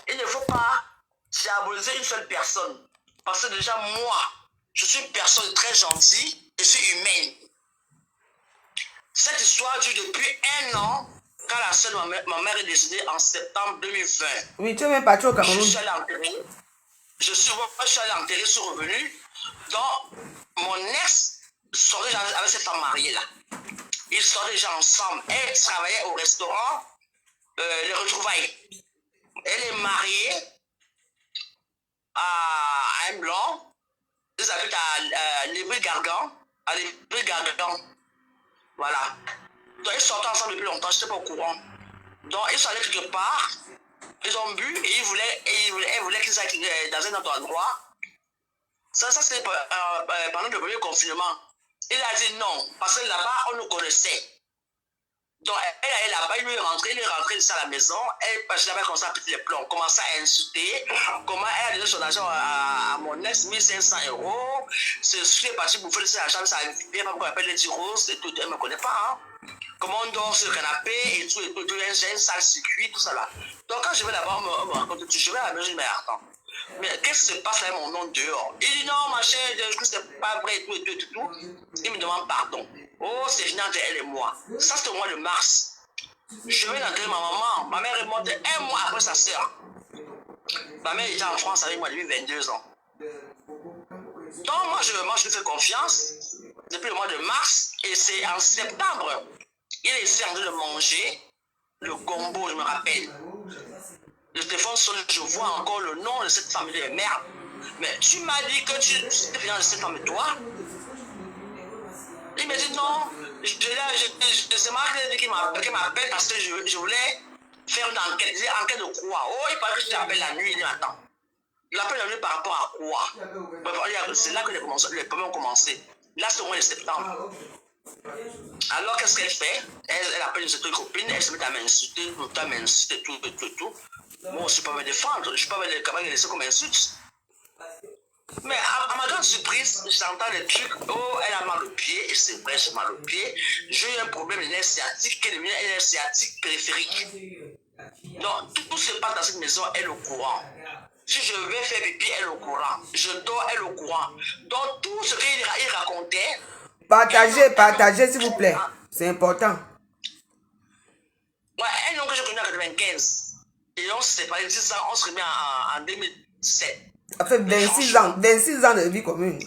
Speaker 9: Il ne faut pas diaboliser une seule personne. Parce que déjà, moi, je suis une personne très gentille, je suis humaine. Cette histoire dure depuis 1 an, quand la sœur de ma mère est décédée en septembre 2020.
Speaker 1: Oui, tu es même parti au Cameroun.
Speaker 9: Je suis allé enterrer. Je suis allé enterrer, je suis revenu. Donc, mon ex sortait déjà avec cette femme mariée-là. Ils sortaient déjà ensemble. Elle travaillait au restaurant Les Retrouvailles. Elle est mariée à un blanc. Ils habitent à Lévry-Gargan. À Lévry-Gargan. Voilà. Donc, ils sortaient ensemble depuis longtemps, je n'étais pas au courant. Donc, ils sont allés quelque part. Ils ont bu et elle voulait qu'ils aillent dans un autre endroit. Ça c'était pendant le premier confinement. Il a dit non, parce que là-bas, on nous connaissait. Donc, elle allait là-bas, il est rentré à la maison, elle avait commencé à péter les plombs, commençait à insulter, comment elle a donné son argent à mon ex, 1500 €. C'est parti bouffer de cet argent, ça a bien pas qu'on appelle les roses et tout, elle ne me connaît pas. Hein. Comment on dort sur le canapé et tout, j'ai un sale circuit, tout ça là. Donc, quand je vais là-bas, on me raconte tout, je vais à la maison, je dis, mais attends. Mais qu'est-ce qui se passe avec mon nom dehors? Il dit non, ma chère, je c'est pas vrai, et tout. Il me demande pardon. Oh, c'est fini entre elle et moi. Ça, c'était au mois de mars. Je vais enterrer ma maman. Ma mère est morte 1 mois après sa soeur. Ma mère était en France avec moi depuis 22 ans. Donc, moi, je lui fais confiance depuis le mois de mars. Et c'est en septembre, il est en train de manger le gombo, je me rappelle. Le téléphone sonne, je vois encore le nom de cette famille de merde. Mais tu m'as dit que tu étais fier de cette femme et toi. Il m'a dit non. C'est Marc qui m'appelle parce que je voulais faire une enquête. Il enquête de quoi? Oh, il paraît que je t'appelle la nuit. Il dit attends. Il appelle la nuit par rapport à quoi? C'est là que les problèmes ont commencé. Là, c'est au mois de septembre. Alors, qu'est-ce qu'elle fait? Elle appelle une copine, elle se met à m'insulter, tout. Moi, je ne suis pas me défendre, je ne suis pas me laisser comme insulte. Mais à ma grande surprise, j'entends des trucs, oh, elle a mal au pied, et c'est vrai, j'ai mal au pied. J'ai eu un problème de nerf sciatique, qui est devenu un nerf sciatique périphérique. Donc, tout se passe dans cette maison, elle est au courant. Si je vais faire pipi, elle est au courant. Je dors, elle est au courant. Donc, tout ce qu'il racontait...
Speaker 1: Partagez, s'il vous plaît. C'est important.
Speaker 9: Ouais, un nom que j'ai connu en 95. Et on s'est séparés 10 ans, on se remet en 2007.
Speaker 1: Ça fait 26 ans de vie commune.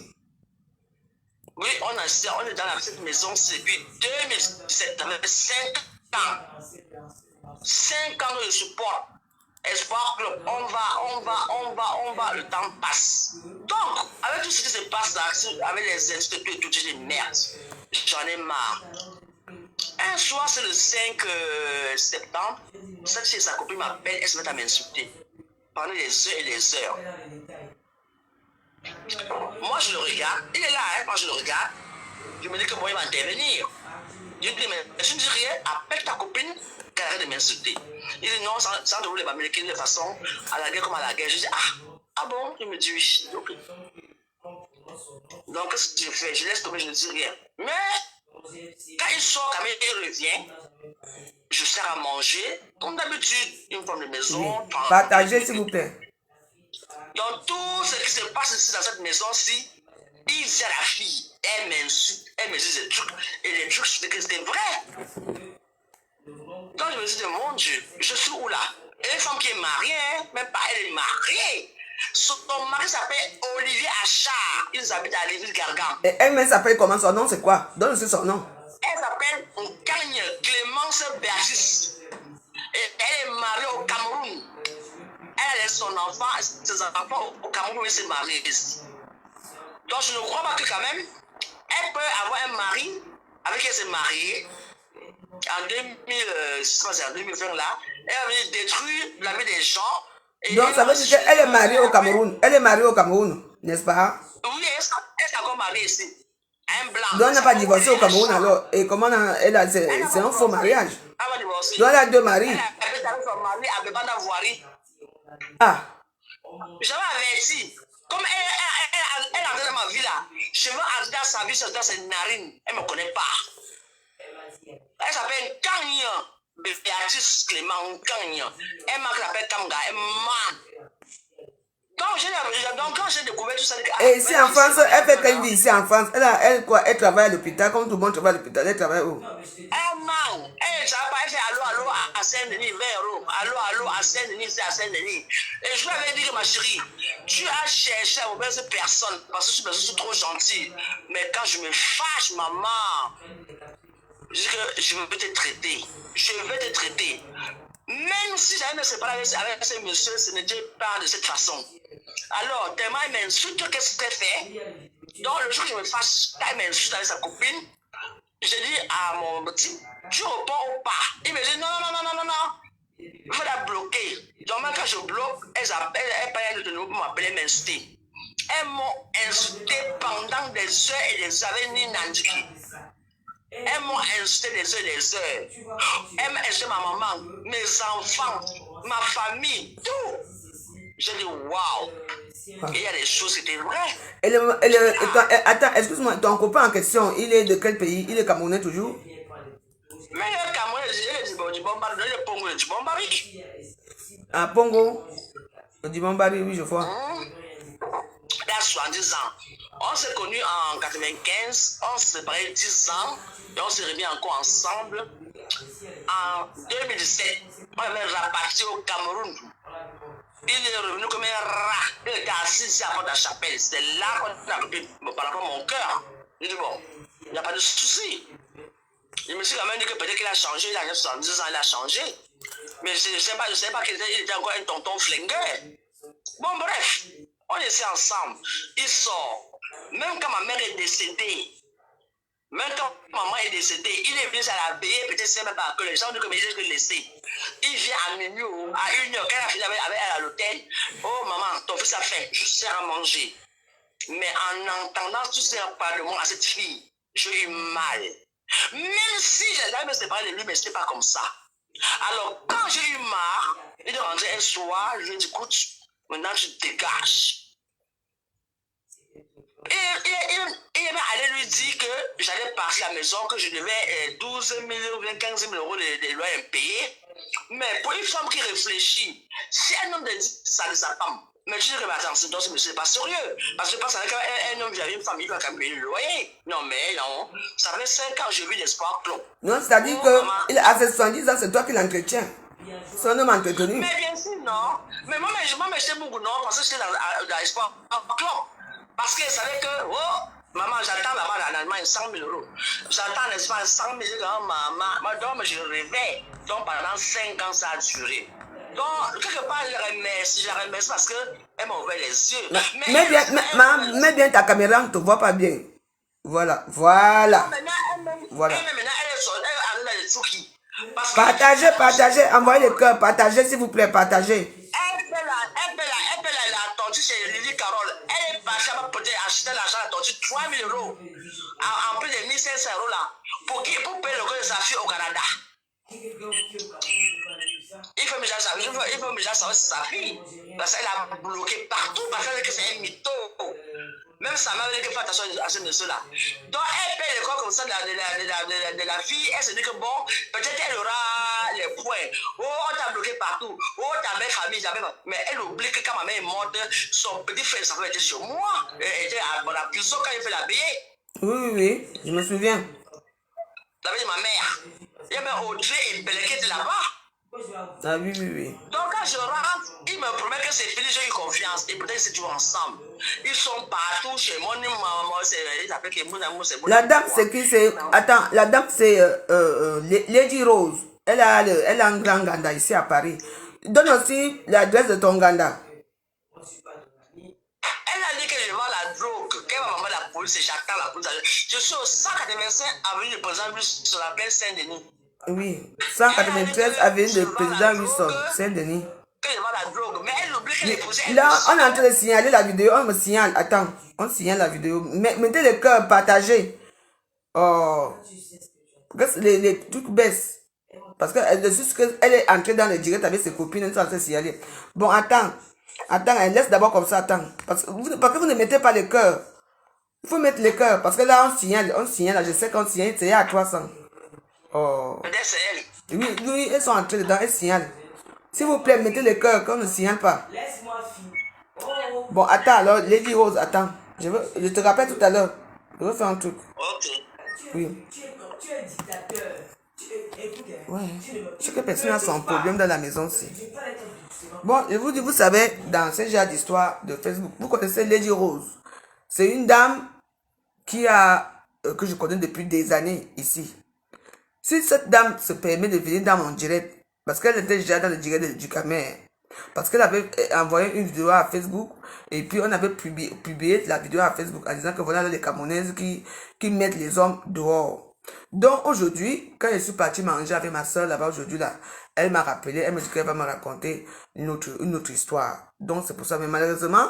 Speaker 9: Oui, on est dans cette maison depuis 2017. Ça fait 5 ans. 5 ans que je supporte. Espoir Club, on va, le temps passe. Donc, avec tout ce qui se passe là, avec les insultes et tout, j'ai dit merde, j'en ai marre. Un soir, c'est le 5 septembre, cette fille et sa copine m'appelle, elle se met à m'insulter. Pendant des heures et des heures. Moi, je le regarde, il est là, hein, moi je le regarde, je me dis que moi, il va intervenir. Je lui dis, mais je ne dis rien, appelle ta copine, qu'elle arrête de m'insulter. Il dit non, sans de vous les Américains de façon à la guerre comme à la guerre. Je dis ah bon? Il me dit oui. Ok. Donc qu'est-ce que je fais? Je laisse tomber, je ne dis rien. Mais quand il sort, quand il revient, je sers à manger, comme d'habitude, une femme de maison.
Speaker 1: Partagez s'il vous plaît.
Speaker 9: Donc tout ce qui se passe ici dans cette maison-ci, il dit à la fille, elle m'insulte, elle me dit des trucs, et les trucs c'était vrai. Donc je me dis, mon Dieu, je suis où là? Et une femme qui est mariée, hein? Même pas elle est mariée. Son mari s'appelle Olivier Achard. Ils habitent à Lévy-Gargan.
Speaker 1: Et elle-même s'appelle comment? Son nom c'est quoi? Donne aussi son nom.
Speaker 9: Elle s'appelle Nkagne Clémence Béatrice. Et elle est mariée au Cameroun. Elle a son enfant, ses enfants au Cameroun, mais s'est mariée ici. Donc je ne crois pas que quand même, Elle peut avoir un mari avec qui elle s'est mariée en 2020 là. Elle a venu détruire la vie des gens.
Speaker 1: Donc ça veut dire qu'elle est mariée au Cameroun. Elle est mariée au Cameroun, n'est-ce pas?
Speaker 9: Oui, elle est encore mariée ici. Un blanc.
Speaker 1: Donc elle n'a pas divorcé au Cameroun alors. Et comment elle a... C'est un faux mariage.
Speaker 9: Elle va divorcer.
Speaker 1: Donc elle a 2 maris.
Speaker 9: Elle habite avec son mari à Bébanda Voirie.
Speaker 1: Ah.
Speaker 9: J'avais averti. Comme elle est entrée dans ma vie là, je veux entrer dans sa vie, dans ses narines. Elle ne me connaît pas. Elle s'appelle Kanya. Béatrice Clément Kanya. Elle m'a appelé Kamga. Elle m'a. Donc quand j'ai découvert tout ça.
Speaker 1: Et ici en France, elle fait qu'elle vit ici en France. Elle travaille à l'hôpital, comme tout le monde travaille à l'hôpital. Elle travaille où?
Speaker 9: Elle m'a. Elle fait allô à Saint-Denis, allô à Saint-Denis, c'est à Saint-Denis. Et je lui avais dit que ma chérie, tu as cherché à mauvaise personne parce que je suis trop gentille. Mais quand je me fâche, maman, je dis que je vais te traiter. Je vais te traiter. Même si j'avais me séparé avec ce monsieur, ce n'était pas de cette façon. Alors, tellement elle m'insulte, qu'est-ce qu'elle fait? Donc, le jour que je me fâche, elle m'insulte avec sa copine, je dis à mon petit, tu réponds ou pas? Il me dit non. Il faut la bloquer. Donc, même quand je bloque, elle parle de nouveau pour m'appeler, m'insulter. Elles m'ont insulté pendant des heures et des heures avec Nina Ndiki. Elles m'ont insulté des heures et des heures. Elles m'ont insulté ma maman, mes enfants, ma famille, tout. J'ai dit waouh. Il y a des choses qui étaient vraies.
Speaker 1: Attends, excuse-moi, ton copain en question, il est de quel pays? Il est camerounais toujours?
Speaker 9: Mais le Camerounais, il est du Bombari, il est Pongo, du Bombari.
Speaker 1: Ah, Pongo? Du Bombari, oui, je vois.
Speaker 9: Il a 70 ans. On s'est connus en 95, on s'est séparés 10 ans, et on s'est remis encore ensemble. En 2017, on avait reparti au Cameroun. Il est revenu comme un rat. Il était assis ici à la chapelle. C'est là qu'on a pu par rapport à mon cœur. Il dit bon, il n'y a pas de souci. Je me suis quand même dit que peut-être qu'il a changé. Il a 70 ans, il a changé. Mais je ne sais pas qu'il était encore un tonton flingueur. Bon, bref, on est ensemble. Il sort. Même quand ma mère est décédée, même quand maman est décédée, il est venu à la veiller, peut-être c'est même pas que les gens disent que je vais laisser. Il vient à minuit, à 1h, quand il a fini avec elle à l'hôtel. Oh maman, ton fils a faim, je sers à manger. Mais en entendant tout ce parlement à cette fille, j'ai eu mal. Même si j'allais me séparer de lui, mais ce n'était pas comme ça. Alors quand j'ai eu marre, il est rentré un soir, je lui ai dit écoute, maintenant tu te dégages. Et il allait lui dire que j'allais partir à la maison, que je devais 12 000 ou 15 000 euros de loyer impayés. Mais pour une femme qui réfléchit, si un homme dit ça de sa femme, mais je dis que attention, donc ce monsieur n'est pas sérieux. Parce que je pense qu'un homme qui avait une famille, il doit quand même payer le loyer. Non, mais non, ça fait 5 ans que j'ai vu l'espoir clos.
Speaker 1: Non, c'est-à-dire qu'à ses 70 ans, c'est toi qui l'entretiens. C'est un homme entretenu.
Speaker 9: Mais bien sûr, non. Mais moi, j'étais beaucoup non, parce que j'étais dans l'espoir clos. Parce qu'elle savait que, oh, maman, j'attends là-bas en Allemagne 100 000 euros. J'attends en Espagne 100 000 euros, maman. Donc, je rêvais. Donc, pendant 5 ans, ça a duré. Donc, quelque part, je la remercie parce qu'elle m'a ouvert les yeux.
Speaker 1: Mets bien ta caméra, on ne te voit pas bien. Voilà.
Speaker 9: Maintenant,
Speaker 1: Voilà.
Speaker 9: elle est dans les Tsuki.
Speaker 1: Partagez, envoyez le cœur, partagez s'il vous plaît, partagez.
Speaker 9: Elle a attendu chez Lily Carole. Elle est partie à acheter l'argent, elle a attendu 3 000 euros. En plus de 1 500 euros là. Pour payer le coût de sa fille au Canada. Il faut déjà savoir si sa fille. Parce qu'elle a bloqué partout, parce que c'est un mytho. Même sa mère veut qu'elle fasse attention à ce monsieur-là. Donc elle paye le corps comme ça de la fille. Elle se dit que bon, peut-être elle aura les points. Oh, on t'a bloqué partout. Oh, ta belle famille, mais elle oublie que quand ma mère est morte, son petit frère, ça était chez moi. Elle était à la prison quand il fait la billette.
Speaker 1: Oui, je me souviens.
Speaker 9: La vie de ma mère. Il y avait Audrey et Belekete là-bas.
Speaker 1: Ah oui.
Speaker 9: Donc quand je rentre, il me promet que c'est fini, j'ai eu confiance. Et peut-être c'est toujours ensemble. Ils sont partout chez moi, maman, ils appellent que mon amour, c'est bon.
Speaker 1: La dame, c'est qui? Attends, la dame, c'est Lady Rose. Elle a un grand ganda ici à Paris. Donne aussi l'adresse de ton ganda.
Speaker 9: Elle a dit que je vends la drogue, qu'elle va vraiment la police, j'attends la police. Je suis au 185 avenue du président Wilson sur la plaine Saint-Denis.
Speaker 1: Oui, 193 avenue du président Wilson, Saint-Denis.
Speaker 9: Que je vends la drogue, mais elle oublie que les policiers.
Speaker 1: Là, on est en train de signaler la vidéo, on me signale. Attends, on signale la vidéo. Mettez le cœur, partagez. Oh. Les trucs baissent. Parce qu'elle est entrée dans le direct avec ses copines, elle est en train de signaler. Bon, attends, elle laisse d'abord comme ça, attends. Parce que vous ne mettez pas le cœur. Il faut mettre le cœur, parce que là, on signale, là, je sais qu'on signale, c'est à 300. Oh.
Speaker 9: Peut-être c'est elle.
Speaker 1: Oui, elles sont entrées dedans, elles signalent. S'il vous plaît, mettez le cœur, qu'on ne signale pas.
Speaker 3: Laisse-moi finir.
Speaker 1: Bon, attends, alors, Lady Rose, attends. Je te rappelle tout à l'heure. Je veux faire un truc.
Speaker 9: Ok.
Speaker 1: Oui.
Speaker 3: Tu es dictateur. Écoute,
Speaker 1: Ouais. Chaque personne a son problème dans la maison aussi. Bon, je vous dis, vous savez, dans ce genre d'histoire de Facebook, vous connaissez Lady Rose. C'est une dame que je connais depuis des années ici. Si cette dame se permet de venir dans mon direct, parce qu'elle était déjà dans le direct du Camer, parce qu'elle avait envoyé une vidéo à Facebook, et puis on avait publié la vidéo à Facebook en disant que voilà les Camerounaises qui mettent les hommes dehors. Donc aujourd'hui, quand je suis partie manger avec ma soeur là-bas aujourd'hui, là, elle m'a rappelé, elle me dit qu'elle va me raconter une autre histoire. Donc c'est pour ça, mais malheureusement,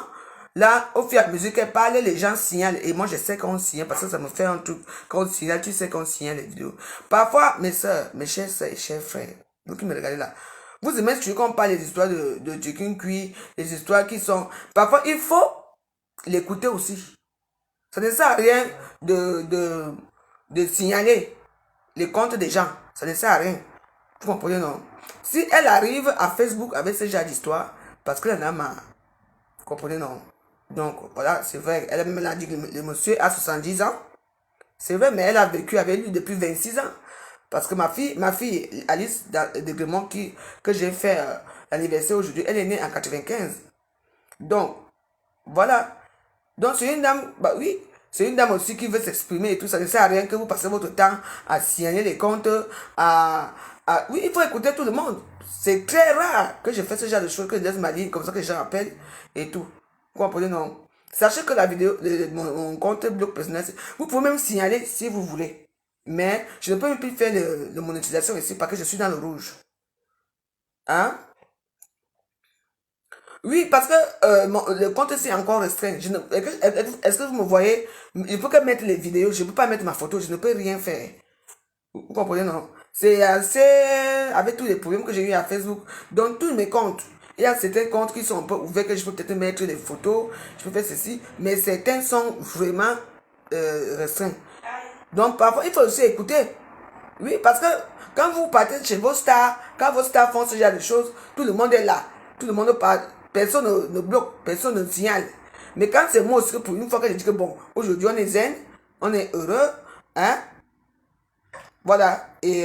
Speaker 1: là, au fur et à mesure qu'elle parle, les gens signalent. Et moi, je sais qu'on signale parce que ça me fait un truc. Quand on signale, tu sais qu'on signale les vidéos. Parfois, mes soeurs, mes chères soeurs et chers frères, vous qui me regardez là, vous aimez ce qu'on parle des histoires de chicken cuit, des histoires qui sont... Parfois, il faut l'écouter aussi. Ça ne sert à rien de signaler les comptes des gens. Ça ne sert à rien. Vous comprenez, non? Si elle arrive à Facebook avec ce genre d'histoire, parce qu'elle en a marre. Vous comprenez, non? Donc, voilà, c'est vrai. Elle me l'a dit que le monsieur a 70 ans. C'est vrai, mais elle a vécu avec lui depuis 26 ans. Parce que ma fille Alice de Gremont, que j'ai fait l'anniversaire aujourd'hui, elle est née en 95. Donc, voilà. Donc, c'est une dame, bah oui, c'est une dame aussi qui veut s'exprimer et tout. Ça ne sert à rien que vous passez votre temps à signaler les comptes, oui, il faut écouter tout le monde. C'est très rare que je fais ce genre de choses, que je laisse ma ligne comme ça que les gens appellent et tout. Vous comprenez, non? Sachez que la vidéo, mon compte blog personnel, vous pouvez même signaler si vous voulez. Mais je ne peux même plus faire la monétisation ici parce que je suis dans le rouge. Hein? Oui, parce que le compte c'est encore restreint. Est-ce que vous me voyez? Il faut que mettre les vidéos. Je ne peux pas mettre ma photo. Je ne peux rien faire. Vous comprenez, non? C'est assez... Avec tous les problèmes que j'ai eu à Facebook. Dans tous mes comptes, il y a certains comptes qui sont un peu ouverts que je peux peut-être mettre des photos. Je peux faire ceci. Mais certains sont vraiment restreints. Donc, parfois, il faut aussi écouter. Oui, parce que quand vous partez chez vos stars, quand vos stars font ce genre de choses, tout le monde est là. Tout le monde parle. Personne ne bloque, personne ne signale. Mais quand c'est moi aussi, pour une fois que je dis que bon, aujourd'hui on est zen, on est heureux, hein. Voilà. Et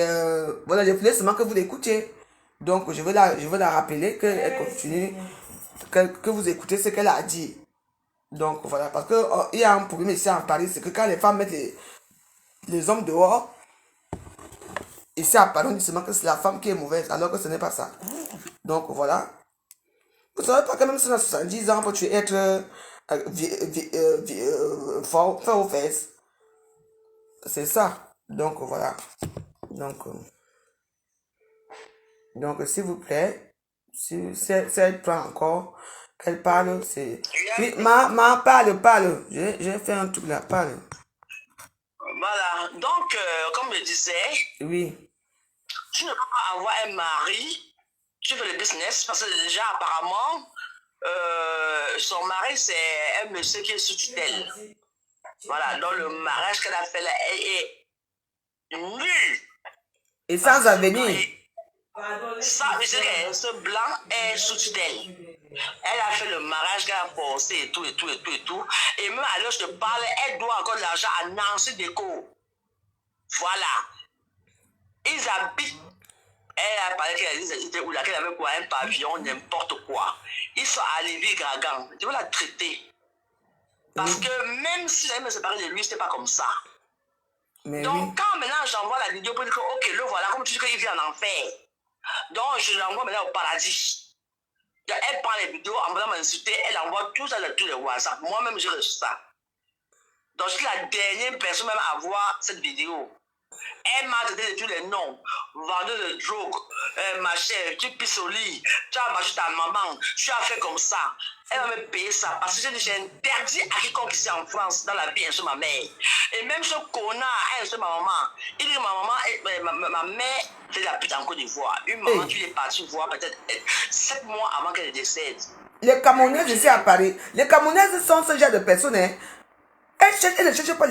Speaker 1: voilà, je voulais seulement que vous l'écoutiez. Donc, je veux la rappeler qu'elle continue, que vous écoutez ce qu'elle a dit. Donc, voilà. Parce que il y a un problème ici en Paris, c'est que quand les femmes mettent les hommes dehors, ici à Paris, on dit seulement que c'est la femme qui est mauvaise, alors que ce n'est pas ça. Donc, voilà. Vous ne savez pas quand même si on a 70 ans, pour tu être fort aux fesses. C'est ça. Donc, voilà. Donc, s'il vous plaît, si elle prend encore, qu'elle parle, c'est... Oui, parle. J'ai fait un truc là, parle.
Speaker 9: Voilà. Donc, comme je disais... Oui. Tu ne peux pas avoir un mari... Tu fais le business parce que déjà, apparemment, son mari, c'est un monsieur qui est sous tutelle. Voilà, donc le mariage qu'elle a fait là, elle est nulle.
Speaker 1: Et sans avenir.
Speaker 9: Ça, ce blanc est sous tutelle. Elle a fait le mariage qu'elle a forcé et tout. Et même alors, je te parle, elle doit encore de l'argent à Nancy Déco. Voilà. Ils habitent. Elle a parlé qu'elle avait quoi, un pavillon, n'importe quoi. Ils sont à Lévis-Gragan. Je veux la traiter. Parce que même si j'allais me séparer de lui, c'était pas comme ça. Mais donc, quand maintenant j'envoie la vidéo pour dire que, ok, le voilà, comme tu dis qu'il vit en enfer. Donc, je l'envoie maintenant au paradis. Elle prend les vidéos, en venant m'insulter, elle envoie tout ça dans tous les WhatsApp. Moi-même, j'ai reçu ça. Donc, je suis la dernière personne même à voir cette vidéo. Elle m'a donné tous les noms. Vendeur de drogue, ma chère, tu pisses au lit, tu as marché ta maman, tu as fait comme ça. Elle va me payer ça parce que j'ai interdit à quiconque ici en France dans la vie sur ma mère. Et même ce connard a insulté ma maman. Il dit que ma mère fait la pute en Côte d'Ivoire. Une maman qui est partie voir peut-être 7 mois avant qu'elle décède.
Speaker 1: Les Camerounaises ici à Paris, les Camerounaises sont ce genre de personnes. Hein. Elles ne cherchent pas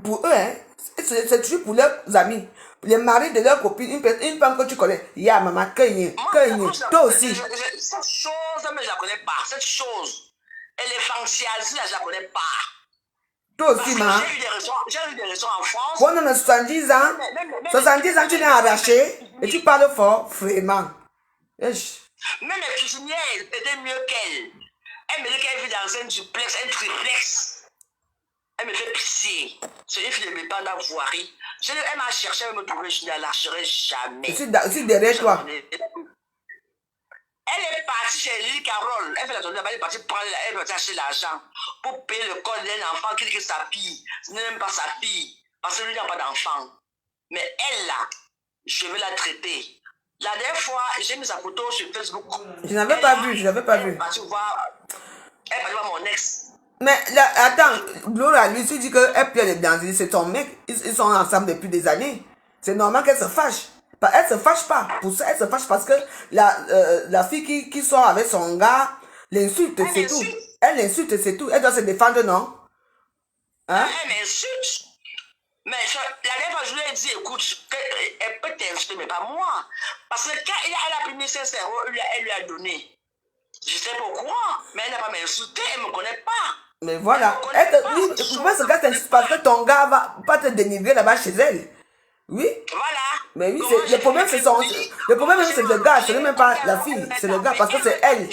Speaker 1: pour eux. Hein. C'est toujours pour leurs amis. Les maris de leurs copines, une femme que tu connais. Ya maman, toi aussi.
Speaker 9: Cette chose, mais je la connais pas. Cette chose, elle est fanciale, là, je la connais pas.
Speaker 1: Toi aussi, maman.
Speaker 9: J'ai eu des raisons en France.
Speaker 1: Pendant 70 ans, 70 ans, tu l'as arraché et tu parles fort, vraiment.
Speaker 9: Même les cuisinières étaient mieux qu'elle. Elle me dit qu'elle vit dans un duplex, un triplex. Elle me fait pitié. C'est une fille de mes parents d'avoirie. Elle m'a cherché, elle me trouvait, je ne la lâcherai jamais.
Speaker 1: C'est derrière toi.
Speaker 9: Elle est partie chez Lily Carole. Elle fait la tournée là-bas, elle est partie prendre, elle va acheter l'argent pour payer le code d'un enfant qui dit que sa fille. Ce n'est même pas sa fille. Parce que lui n'a pas d'enfant. Mais elle là, je vais la traiter. La dernière fois, j'ai mis sa photo sur Facebook.
Speaker 1: Je n'avais pas vu, je n'avais pas vu.
Speaker 9: Elle est partie voir mon ex.
Speaker 1: Mais là, attends, Gloria, lui, tu dis qu'elle perd les blancs, c'est ton mec, ils sont ensemble depuis des années. C'est normal qu'elle se fâche. Elle se fâche pas. Pour ça, elle se fâche parce que la fille qui sort avec son gars l'insulte, c'est tout. Elle l'insulte, c'est tout. Elle doit se défendre, non?
Speaker 9: Hein? Elle m'insulte. Mais la dernière fois, je lui ai dit, écoute, elle peut t'insulter, mais pas moi. Parce que quand elle a pris 1500 €, elle lui a donné. Je sais pourquoi, mais elle n'a pas m'insulté, elle ne me connaît pas.
Speaker 1: Mais voilà. Pourquoi ce gars t'insulte? Parce que ton gars va pas te dénigrer là-bas chez elle. Oui.
Speaker 9: Voilà.
Speaker 1: Mais oui, le problème, c'est le gars, ce n'est même pas la fille, c'est le gars, parce que c'est elle.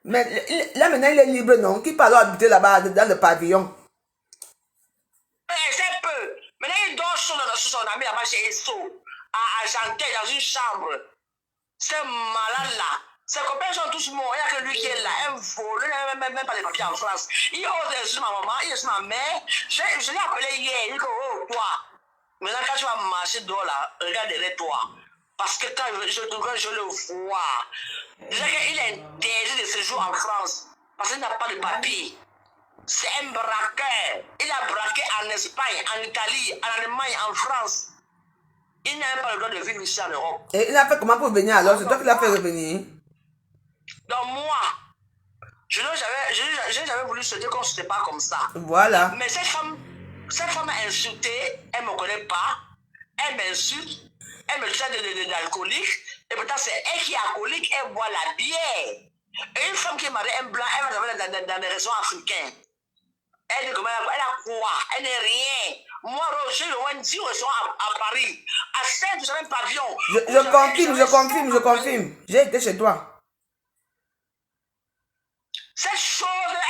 Speaker 1: Mais là, maintenant, il est libre, non? Qui peut alors habiter là-bas, dans le pavillon?
Speaker 9: C'est peu. Maintenant, il dort sous son ami là-bas chez Esso, à chanter dans une chambre. C'est malade là. Ses copains sont tous morts, il n'y a que lui qui est là, un vol, il n'a même pas les papiers en France. Il ose insulter ma maman, il insulte ma mère. Je l'ai appelé hier, il dit oh, toi. Maintenant, quand tu vas marcher dehors là, regarde derrière toi. Parce que quand je le vois, déjà qu'il est interdit de séjour en France, parce qu'il n'a pas de papier. C'est un braqueur. Il a braqué en Espagne, en Italie, en Allemagne, en France. Il n'a même pas le droit de vivre ici en Europe.
Speaker 1: Et il a fait comment pour venir alors? C'est toi qui l'as fait revenir?
Speaker 9: Donc moi, je n'ai jamais voulu souhaiter qu'on ne se pas comme ça.
Speaker 1: Voilà.
Speaker 9: Mais cette femme m'a insulté, elle ne me connaît pas, elle m'insulte, elle me traite d'alcoolique, et pourtant c'est elle qui est alcoolique, elle boit la bière. Et une femme qui est mariée, un blanc, elle va travailler dans des restaurants africains. Elle dit comment elle a quoi? Elle n'est rien. Moi, j'ai le moins 10 restaurants à Paris. À 5, vous avez un pavillon.
Speaker 1: Je confirme. J'ai été chez toi.
Speaker 9: Cette chose,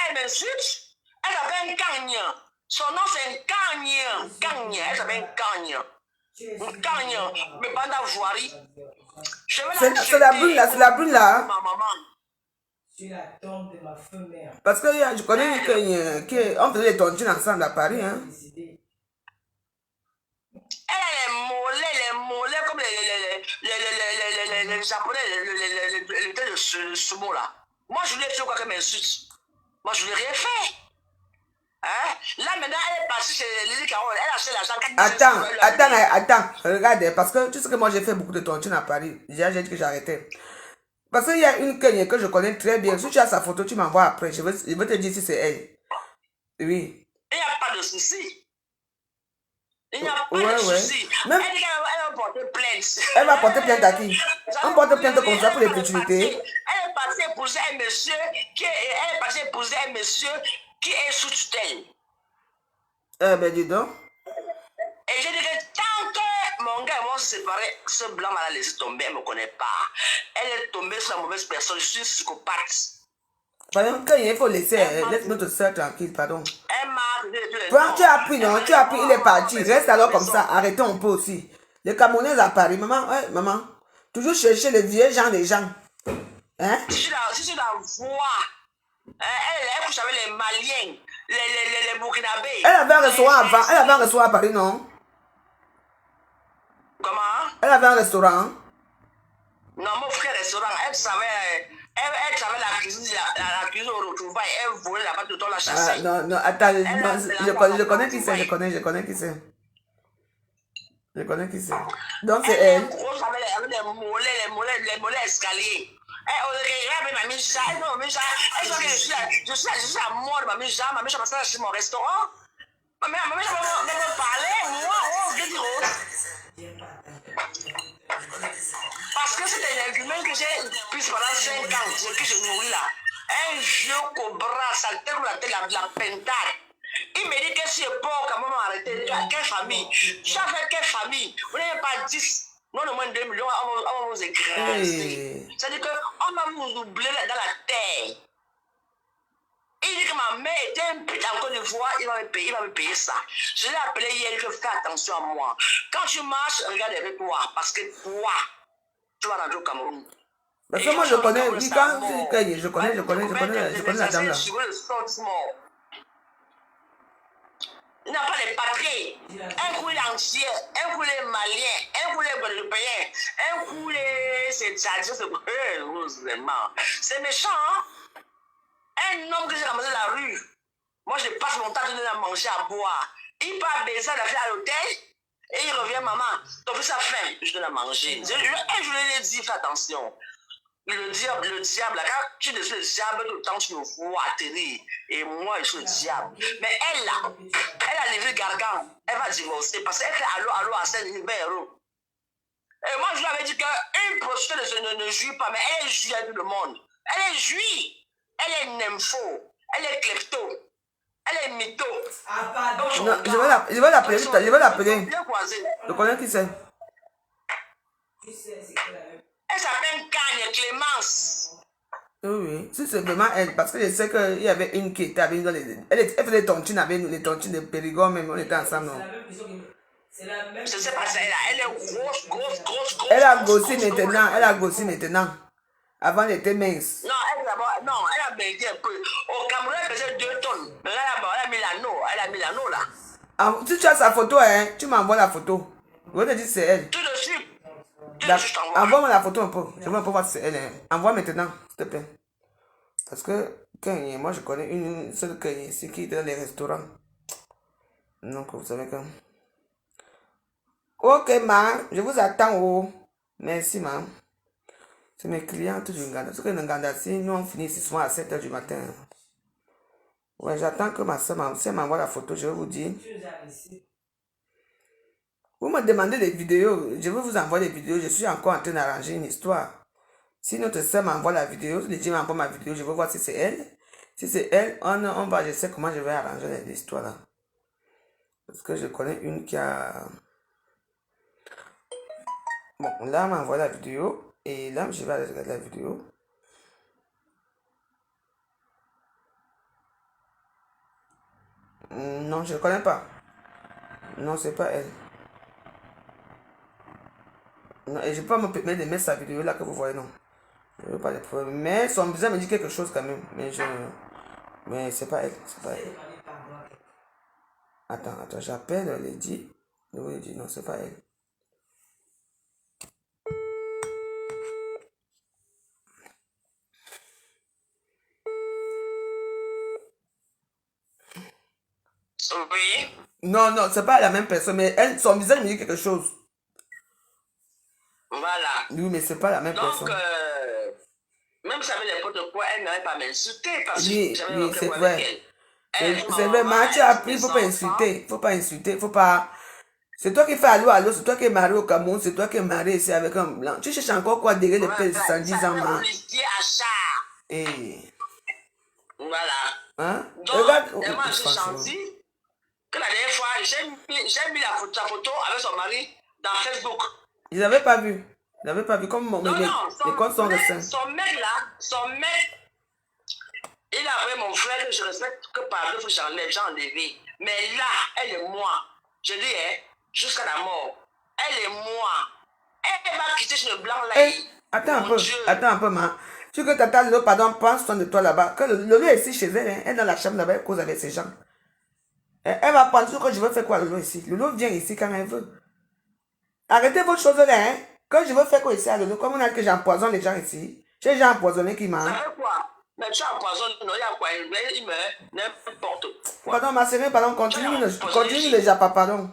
Speaker 9: elle m'insulte. Elle s'appelle un Gagnon. Son nom, c'est un Gagnon. Elle s'appelle un Gagnon. Un Gagnon. Mais pas d'avoirie.
Speaker 1: C'est la brune là, c'est la brune là.
Speaker 9: Ma maman.
Speaker 3: Sur la tombe de ma femelle.
Speaker 1: Parce que je connais qu'on faisait les tontines ensemble à Paris. Hein.
Speaker 9: Elle a les mollets comme les Japonais, le sumo là. Moi, je lui ai fait quoi qu'elle m'insulte. Moi, je lui ai rien fait. Hein? Là, maintenant, elle est partie chez Lily Carole. Elle a acheté l'argent.
Speaker 1: Attends. Regarde, parce que tu sais que moi, j'ai fait beaucoup de tontines à Paris. J'ai dit que j'arrêtais. Parce qu'il y a une Kenya que je connais très bien. Si tu as sa photo, tu m'envoies après. Je veux te dire si c'est elle. Oui.
Speaker 9: Il n'y a pas de souci. Il n'y a pas de souci.
Speaker 1: Même...
Speaker 9: Elle dit qu'elle va porter plainte.
Speaker 1: Elle va porter plainte à qui? On porte plainte comme ça pour les opportunités.
Speaker 9: Elle est partie épouser un monsieur qui est sous tutelle.
Speaker 1: Ben dis donc.
Speaker 9: Et j'ai dit que tant que mon gars et moi se séparés, ce blanc m'a laissé tomber, elle ne me connaît pas. Elle est tombée sur la mauvaise personne, je suis une psychopathe.
Speaker 1: Pardon, quand il faut laisser, laisse notre soeur tranquille, pardon.
Speaker 9: Elle m'a...
Speaker 1: Toi, tu as pris, non? Tu as pris, il est parti. Reste alors comme ça, arrêtons un peu aussi. Les Camerounais à Paris, maman, ouais, maman. Toujours chercher les vieux gens des gens. Hein?
Speaker 9: Je suis la voix. Elle couche avec les Maliens. les Burkinabés.
Speaker 1: Elle avait un restaurant avant. Elle avait un restaurant à Paris, non?
Speaker 9: Comment?
Speaker 1: Elle avait un restaurant.
Speaker 9: Non, mon frère restaurant, elle savait la cuisine, la cuisine au retrouvailles, elle volait là-bas tout le temps la chasser.
Speaker 1: Ah, non, attends, je connais qui c'est, je connais qui c'est. Je connais qui c'est. Donc c'est elle.
Speaker 9: Grosse avec les mollets escaliers. Elle regarde ma mise elle dit que je suis à mort de ma mise passait chez mon restaurant. Ma mère me parlait, moi, je dis parce que c'était un argument que j'ai pris pendant 5 ans, que je nourris là. Un vieux cobra, ça tête la pentade. Il me dit que si c'est pas quand même arrêté, quelle famille? Ça fait quelle famille? Vous n'avez pas 10, non, au moins 2 millions, on va vous écraser. C'est-à-dire qu'on va vous oublier dans la terre. Il dit que ma mère était un putain en Côte d'Ivoire, il va me payer ça. Je l'ai appelé hier, il fait attention à moi. Quand tu marches, regarde avec toi, parce que toi, tu vas rentrer au Cameroun.
Speaker 1: Parce que moi je connais, je connais la dame là.
Speaker 9: Il n'a pas les papiers. Un coup il est entier, un coup il est malien, un coup il est guadeloupéen, un coup il est... C'est méchant, hein? Un homme que j'ai ramassé dans la rue, moi je passe mon temps de donner à manger, à boire. Il part baiser la fille à l'hôtel et il revient, maman, ton fils a faim, je donne à manger. Je lui ai dit, fais attention. Le diable, là, quand tu es le diable, tout le temps tu me vois atterrir. Et moi, je suis le diable. Mais elle, là, elle a levé Gargan, elle va divorcer parce qu'elle fait allô à 5 000 euros. Et moi, je lui avais dit qu'une prostituée ne jouit pas, mais elle jouit avec tout le monde. Elle est jouie. Elle est nympho, elle est klepto, elle est mytho.
Speaker 1: Non, je vais l'appeler. Je connais qui c'est.
Speaker 9: Elle s'appelle Cagne Clémence.
Speaker 1: Oui, si c'est vraiment elle, parce que je sais qu'il y avait une qui était avec nous, elle faisait des tontines avec nous, les tontines de Périgord, même on était ensemble.
Speaker 9: Je sais pas ça, elle est grosse.
Speaker 1: Elle a grossi maintenant. Avant, elle était mince.
Speaker 9: Non, elle a baigné un peu. Au Cameroun, elle faisait 2 tonnes. Mais là, elle a mis l'anneau là.
Speaker 1: Ah, si tu as sa photo, hein, tu m'envoies la photo. Je vais te dire c'est elle.
Speaker 9: Tout de suite.
Speaker 1: Envoie-moi la photo un peu. Je veux un peu voir si c'est elle. Hein. Envoie maintenant, s'il te plaît. Parce que moi, je connais une seule ici qui est dans les restaurants. Donc, vous savez que... Ok, ma, je vous attends. Oh. Merci, ma. C'est mes clients du Nganda. Parce que le Nganda, si nous on finit souvent à 7h du matin. Ouais, j'attends que ma soeur, si elle m'envoie la photo, je vais vous dire. Vous me demandez des vidéos, je vais vous envoyer des vidéos. Je suis encore en train d'arranger une histoire. Si notre soeur m'envoie la vidéo, si le Dieu m'envoie ma vidéo, je vais voir si c'est elle. Si c'est elle, on va, je sais comment je vais arranger l'histoire là. Parce que je connais une qui a... Bon, là, elle m'envoie la vidéo. Et là, je vais aller regarder la vidéo. Non, je ne connais pas. Non, c'est pas elle. Non, et je ne peux pas me permettre de mettre sa vidéo là que vous voyez, non. Je ne veux pas les preuves. Mais son visage me dit quelque chose quand même. Mais c'est pas elle. C'est pas elle. Attends, j'appelle Lady. Lady, non, c'est pas elle.
Speaker 9: Oui.
Speaker 1: Non, c'est pas la même personne, mais elle, son visage me dit quelque chose.
Speaker 9: Voilà.
Speaker 1: Oui, mais c'est pas la même personne.
Speaker 9: Donc, même si j'avais n'importe quoi, elle n'allait pas m'insulter parce que j'avais
Speaker 1: oui, c'est vrai.
Speaker 9: Elle.
Speaker 1: C'est vrai, mais tu as appris, il ne faut pas insulter. Faut pas. C'est toi qui fais allô, c'est toi qui es marié au Cameroun, c'est toi qui es marié ici avec un blanc. Tu cherches encore quoi derrière les pères de 110 ans, man.
Speaker 9: Voilà.
Speaker 1: Hein?
Speaker 9: Donc,
Speaker 1: regarde.
Speaker 9: moi, j'ai senti que la dernière fois, j'ai mis sa photo avec son mari dans Facebook.
Speaker 1: Ils n'avaient pas vu. Comme les comptes sont récents.
Speaker 9: Son mec là, il a appelé mon frère que je respecte que par deux fois j'ai enlevé. Mais là, elle est moi. Je dis, hein, jusqu'à la mort. Elle est moi. Elle m'a quitté sur le blanc là.
Speaker 1: Attends un peu, ma. Tu que tata Lolo, pardon, prends soin de toi là-bas. Que Lolo est ici chez elle, hein. Elle est dans la chambre là-bas, elle cause avec ses gens. Elle va prendre ce que je veux faire quoi Lolo ici. Lolo vient ici quand elle veut. Arrêtez vos choses là, hein. Quand je veux faire quoi ici à Lolo, comme on a dit que j'empoisonne les gens ici. J'ai des gens empoisonnés qui mangent.
Speaker 8: Ça fait quoi? Mais tu empoisonnes, non, il y a quoi? Il meurt, n'importe quoi.
Speaker 1: Pardon, ma sœur, pardon, continue déjà, pardon.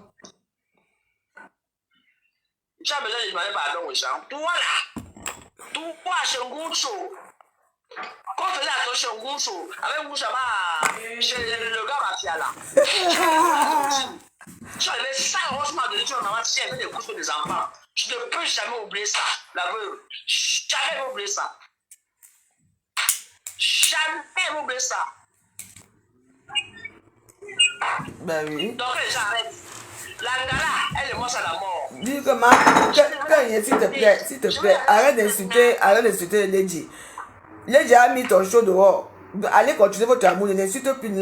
Speaker 8: Tu as besoin de demander pardon aux gens. Toi là, toi, Shenguncho. Quand on faisait attention à Shenguncho, avec Mouchama, chez le gars Mafia là. Tu avais 5 rochements de l'étude en maman, si elle avait des couches des enfants. Tu ne peux jamais oublier ça, la veuve. Jamais oublier ça. Jamais oublier ça.
Speaker 1: Ben oui.
Speaker 8: Donc les gens arrêtent. L'angala, elle est morte à la mort.
Speaker 1: Dis que s'il te plaît, arrête d'insulter Lady. Lady a mis ton show dehors. Allez continuer votre amour, ne l'insulte plus, ne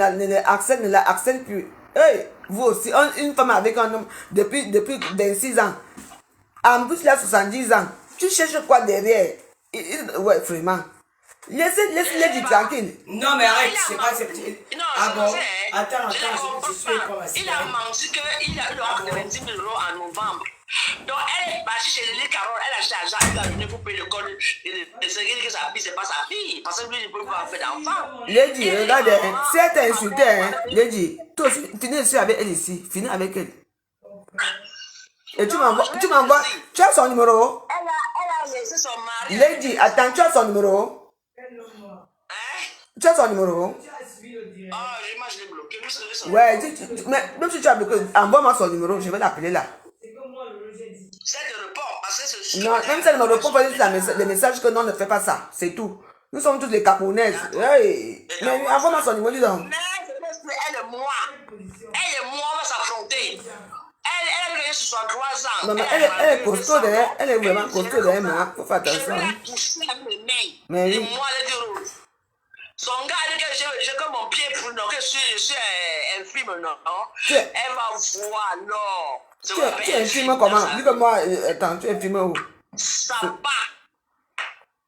Speaker 1: la harcèle plus. Hey, vous aussi, une femme avec un homme depuis 26 ans. En plus, il a 70 ans. Tu cherches quoi derrière? Ouais, vraiment. Laisse Lady tranquille.
Speaker 3: Non, mais arrête, c'est pas cette.
Speaker 8: Non,
Speaker 3: Ah bon?
Speaker 8: je
Speaker 3: Attends, je suis pas
Speaker 8: il a menti qu'il a eu le 90 000 € en novembre. Donc, elle est partie chez Lily Carole, elle a acheté l'argent, elle lui a donné pour payer le code de ce que sa fille, c'est pas sa fille. Parce que lui, il ne peut pas faire d'enfant.
Speaker 1: Lady, regarde, si elle t'a insulté, hein, Lady, toi aussi, finis ici avec elle ici, finis avec elle. Et tu m'envoies, tu as son numéro?
Speaker 8: Elle a laissé son mari.
Speaker 1: Lady, attends, tu as son numéro? Tu as son numéro?
Speaker 8: Ah, moi je l'ai bloqué.
Speaker 1: Ouais, mais même si tu as bloqué, envoie-moi son numéro, je vais l'appeler là.
Speaker 8: C'est de report, parce que c'est...
Speaker 1: Non, même si elle me répond pas les messages que non, ne fais pas ça, c'est tout. Nous sommes toutes les Camerounaises. Hey. Mais envoie-moi son numéro, dis donc.
Speaker 8: Mais elle et moi, on va s'affronter. Elle a gagné 63 ans.
Speaker 1: Non, mais elle est costaud derrière, elle est vraiment costaud derrière moi. Faut faire attention.
Speaker 8: Je vais la toucher avec mes mains.
Speaker 1: Mais
Speaker 8: Et
Speaker 1: oui.
Speaker 8: moi, elle est rouge. Son gars a dit que j'ai comme mon pied pour non, que je suis infime, non. Elle va voir, non.
Speaker 1: Tu es infime comment? Dis que moi, attends, tu es infime où?
Speaker 8: Ça va.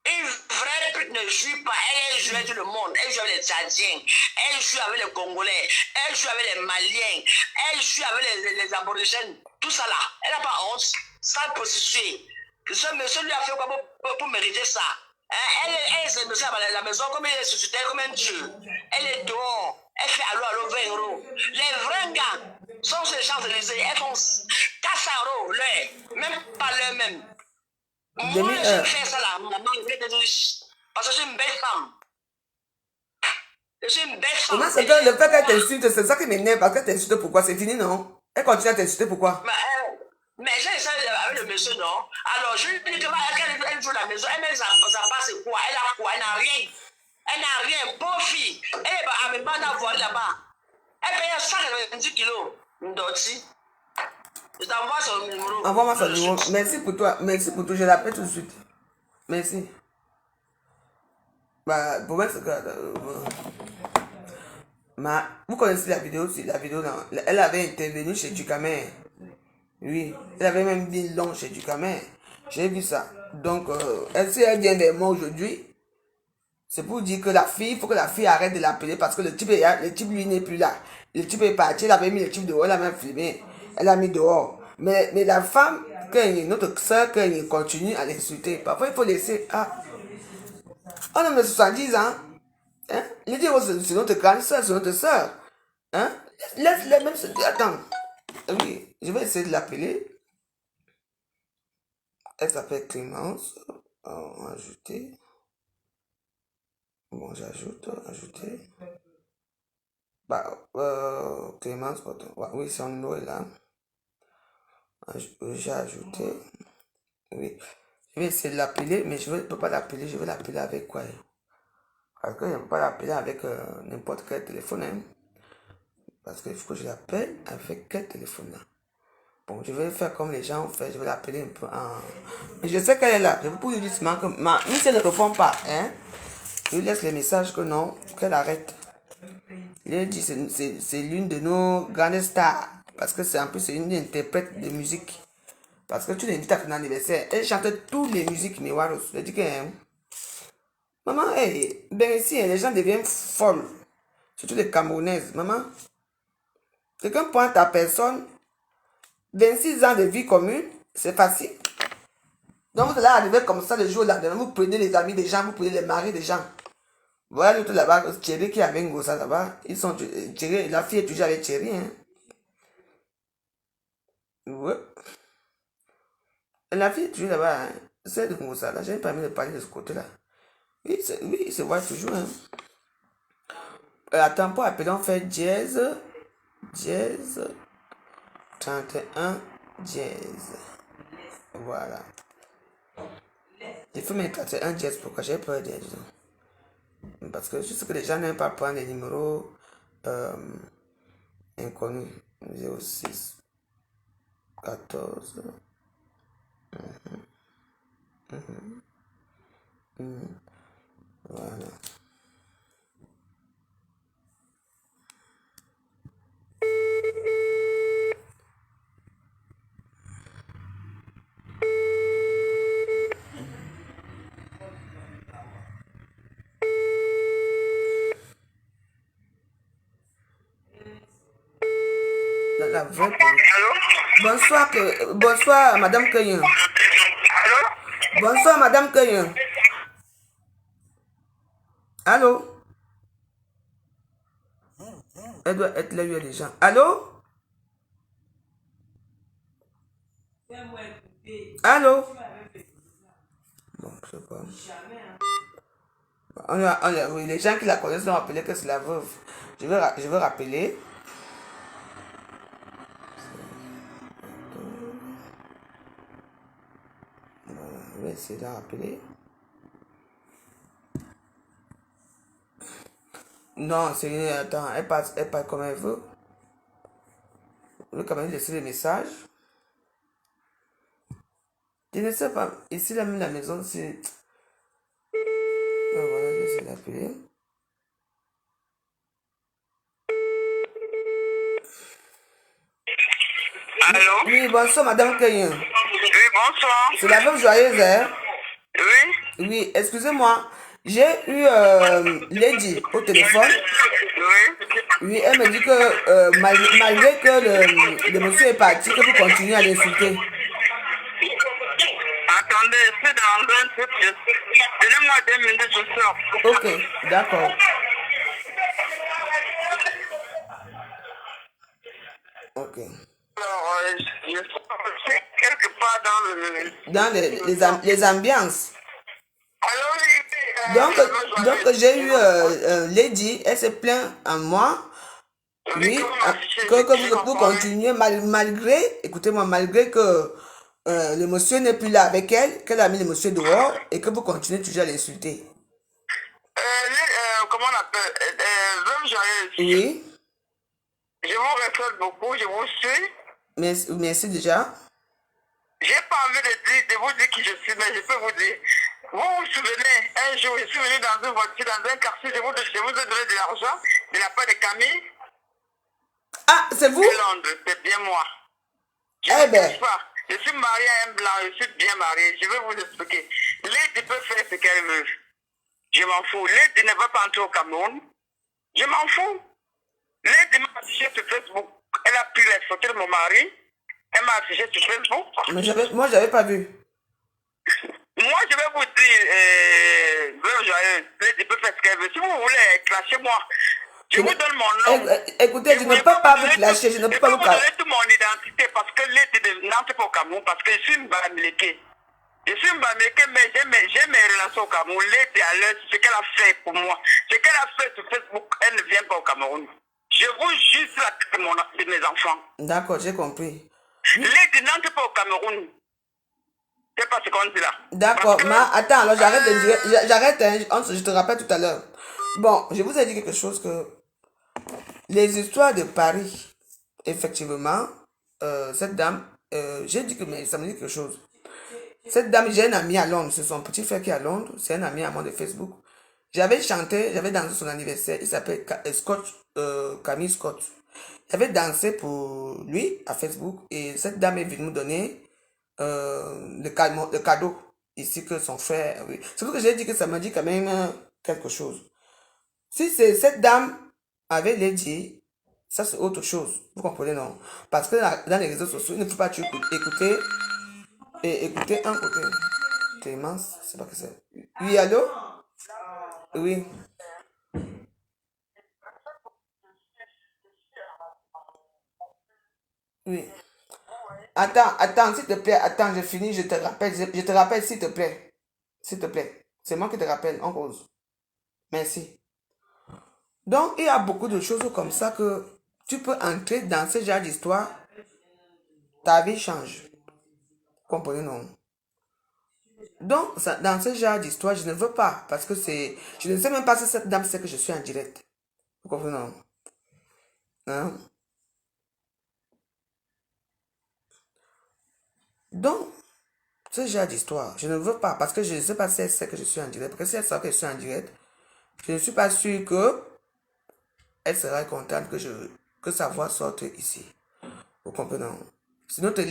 Speaker 8: Une vraie pute ne joue pas. Elle joue avec tout le monde. Elle joue avec les Tchadiens. Elle joue avec les Congolais. Elle joue avec les Maliens. Elle joue avec les Aborigènes. Tout ça là. Elle n'a pas honte. Sans prostituée. Ce monsieur lui a fait quoi pour mériter ça? Elle s'est mise à la maison comme elle est suscitée comme un dieu. Elle est dehors. Elle fait allô, 20 €. Les vrais gars sont sur les Champs-Élysées. Elles font 400 €. Même pas l'heure même. Moi, je fais ça là. Maman, parce que je suis une belle femme. Je suis une belle femme.
Speaker 1: Comment c'est que le fait qu'elle t'insulte, c'est ça qui m'énerve, parce qu'elle t'insulte pourquoi? C'est fini, non? Elle continue à t'insulter pourquoi?
Speaker 8: Mais j'ai essayé avec le monsieur, non? Alors, je lui dis que elle joue à la maison, elle met sa passe quoi? Elle a quoi? Elle n'a rien. Elle n'a rien. Pauvre fille. Elle est pas d'avoir là-bas. Elle paye 190 kilos. Ndoti. Je t'envoie son numéro.
Speaker 1: Envoie-moi son numéro. Merci pour toi. Merci pour tout. Je l'appelle tout de suite. Merci. Bah, pour moi, c'est que... vous connaissez la vidéo aussi, la vidéo là. Elle avait intervenu chez Ducamer. Oui, elle avait même dit long chez Ducamer. J'ai vu ça. Donc, si elle vient vers moi aujourd'hui, c'est pour dire que la fille, il faut que la fille arrête de l'appeler parce que le type lui n'est plus là. Le type est parti, elle avait mis le type dehors, elle a même filmé. Elle a mis dehors. Mais la femme, notre soeur, quand elle continue à l'insulter, parfois il faut laisser. Ah, on a même 70 ans. Hein? Les dire, c'est notre grande soeur, c'est notre soeur. Hein? Laisse-les même se dire. Attends. Oui, je vais essayer de l'appeler. Elle s'appelle Clémence. On va ajouter. Bon, j'ajoute, ajouter. Bah, Clémence, oui, son numéro est là. J'ai ajouté. Oui. Je vais essayer de l'appeler, mais je ne peux pas l'appeler. Je vais l'appeler avec quoi? Parce que je ne peux pas l'appeler avec n'importe quel téléphone. Hein. Parce qu'il faut que je l'appelle avec quel téléphone là. Bon, je vais faire comme les gens ont fait. Je vais l'appeler un peu en... Mais je sais qu'elle est là. Je vais pour lui dire que même si elle ne répond pas, hein, je lui laisse les messages que non, qu'elle arrête. Il dit c'est l'une de nos grandes stars. Parce que c'est en plus c'est une interprète de musique. Parce que tu l'invites à ton anniversaire. Elle chante toutes les musiques Miwaros. Je dis que... Hein, Maman, hey, ben ici, les gens deviennent folles. Surtout les Camerounaises. Maman, quelqu'un pointe à personne. 26 ans de vie commune, c'est facile. Donc vous allez arriver comme ça le jour là. Vous prenez les amis des gens, vous prenez les maris des gens. Voilà l'autre là-bas, Thierry qui est avec Ngosa là-bas. Ils sont, Thierry, la fille est toujours avec Thierry. Hein. Ouais. La fille est toujours là-bas. Hein. C'est de Ngosa là. J'ai pas mis de parler de ce côté-là. Oui, il se voit toujours. Hein. Attends, pour appeler, on fait dièse 31 dièse. Voilà. Il faut mettre 31 dièse. Pourquoi j'ai peur dièse? Parce que je sais que les gens n'aiment pas prendre les numéros inconnus. 06 14 Voilà. La vraie bonsoir, Madame Kenyon. Bonsoir, Madame Kenyon. Allô? Elle doit être là, il y a des gens. Allô? Allô? Bon, je sais pas. Oui, les gens qui la connaissent ont appelé que c'est la veuve. Je vais rappeler. Je vais essayer de rappeler. Non, c'est... Attends, elle passe comme elle veut. Je vais quand même laisser le message. Je ne sais pas. Ici, là, même la maison, c'est... Voilà, je vais essayer d'appeler.
Speaker 8: Allô?
Speaker 1: Oui, bonsoir, Madame Kenyon.
Speaker 8: Oui, bonsoir.
Speaker 1: C'est la veuve joyeuse, hein?
Speaker 8: Oui?
Speaker 1: Oui, excusez-moi. J'ai eu Lady au téléphone.
Speaker 8: Oui?
Speaker 1: Oui, elle me dit que malgré que le monsieur est parti, que vous continuez à l'insulter.
Speaker 8: Attendez, c'est dans un truc. Donnez-moi 2 minutes, je sors.
Speaker 1: Ok, d'accord. Ok.
Speaker 8: Alors, je suis quelque part dans
Speaker 1: les ambiances.
Speaker 8: Alors,
Speaker 1: Donc j'ai eu Lady, elle se plaint à moi. Oui, que vous continuez malgré, écoutez-moi, malgré que le monsieur n'est plus là avec elle, qu'elle a mis le monsieur dehors et que vous continuez toujours à l'insulter.
Speaker 8: Comment on appelle? Veuve joyeuse.
Speaker 1: Oui.
Speaker 8: Je vous respecte beaucoup, je vous suis.
Speaker 1: Merci déjà.
Speaker 8: J'ai pas envie de vous dire qui je suis, mais je peux vous dire. Vous vous souvenez, un jour, je suis venu dans une voiture, dans un quartier, je vous ai donné de l'argent de la part de Camille.
Speaker 1: Ah, c'est vous?
Speaker 8: Londres, c'est bien moi. Je ne cache pas. Je suis marié à un blanc, je suis bien marié. Je vais vous expliquer. Lady peut faire ce qu'elle veut. Je m'en fous. Lady ne va pas entrer au Cameroun. Je m'en fous. Lady m'a affiché sur Facebook. Elle a pris les photos de mon mari. Elle m'a affiché sur Facebook.
Speaker 1: Mais moi, je n'avais pas vu.
Speaker 8: Moi, je vais vous dire, Lady peut faire ce qu'elle veut. Si vous voulez, clashez-moi. Je vous donne mon nom.
Speaker 1: Écoutez, je ne peux pas vous clasher. Je ne peux pas vous clasher.
Speaker 8: Je vais vous donner toute mon identité parce que Lady n'entre pas au Cameroun. Parce que je suis une Bamileke. Je suis une Bamileke, mais j'ai mes relations au Cameroun. Lady à l'heure, ce qu'elle a fait pour moi. Ce qu'elle a fait sur Facebook, elle ne vient pas au Cameroun. Je vous jure sur la tête de mes enfants.
Speaker 1: D'accord, j'ai compris.
Speaker 8: Lady n'entre pas au Cameroun. C'est pas ce qu'on dit là.
Speaker 1: D'accord, mais attends, alors j'arrête de dire. J'arrête, hein, je te rappelle tout à l'heure. Bon, je vous ai dit quelque chose que. Les histoires de Paris, effectivement, cette dame, j'ai dit que, mais ça me dit quelque chose. Cette dame, j'ai un ami à Londres, c'est son petit frère qui est à Londres, c'est un ami à moi de Facebook. J'avais chanté, j'avais dansé son anniversaire, il s'appelle Camille Scott. J'avais dansé pour lui à Facebook et cette dame est venue me donner le cadeau. ici que son frère, oui. C'est pour que j'ai dit que ça m'a dit quand même quelque chose. Si c'est cette dame avait Lady, ça c'est autre chose. Vous comprenez, non? Parce que dans les réseaux sociaux, il ne faut pas écouter et écouter un côté. Clémence, c'est pas que c'est. Oui, allô? Oui. Oui. Attends, s'il te plaît, attends, je finis, je te rappelle, s'il te plaît. S'il te plaît. C'est moi qui te rappelle, en cause. Merci. Donc, il y a beaucoup de choses comme ça que tu peux entrer dans ce genre d'histoire, ta vie change. Comprenez, non? Donc, dans ce genre d'histoire, je ne veux pas, parce que c'est... Je ne sais même pas si cette dame sait que je suis en direct. Vous comprenez, non? Hein? Donc, ce genre d'histoire, je ne veux pas, parce que je ne sais pas si elle sait que je suis en direct. Parce que si elle sait que je suis en direct, je ne suis pas sûr que elle sera contente que sa voix sorte ici. Vous comprenez? C'est notre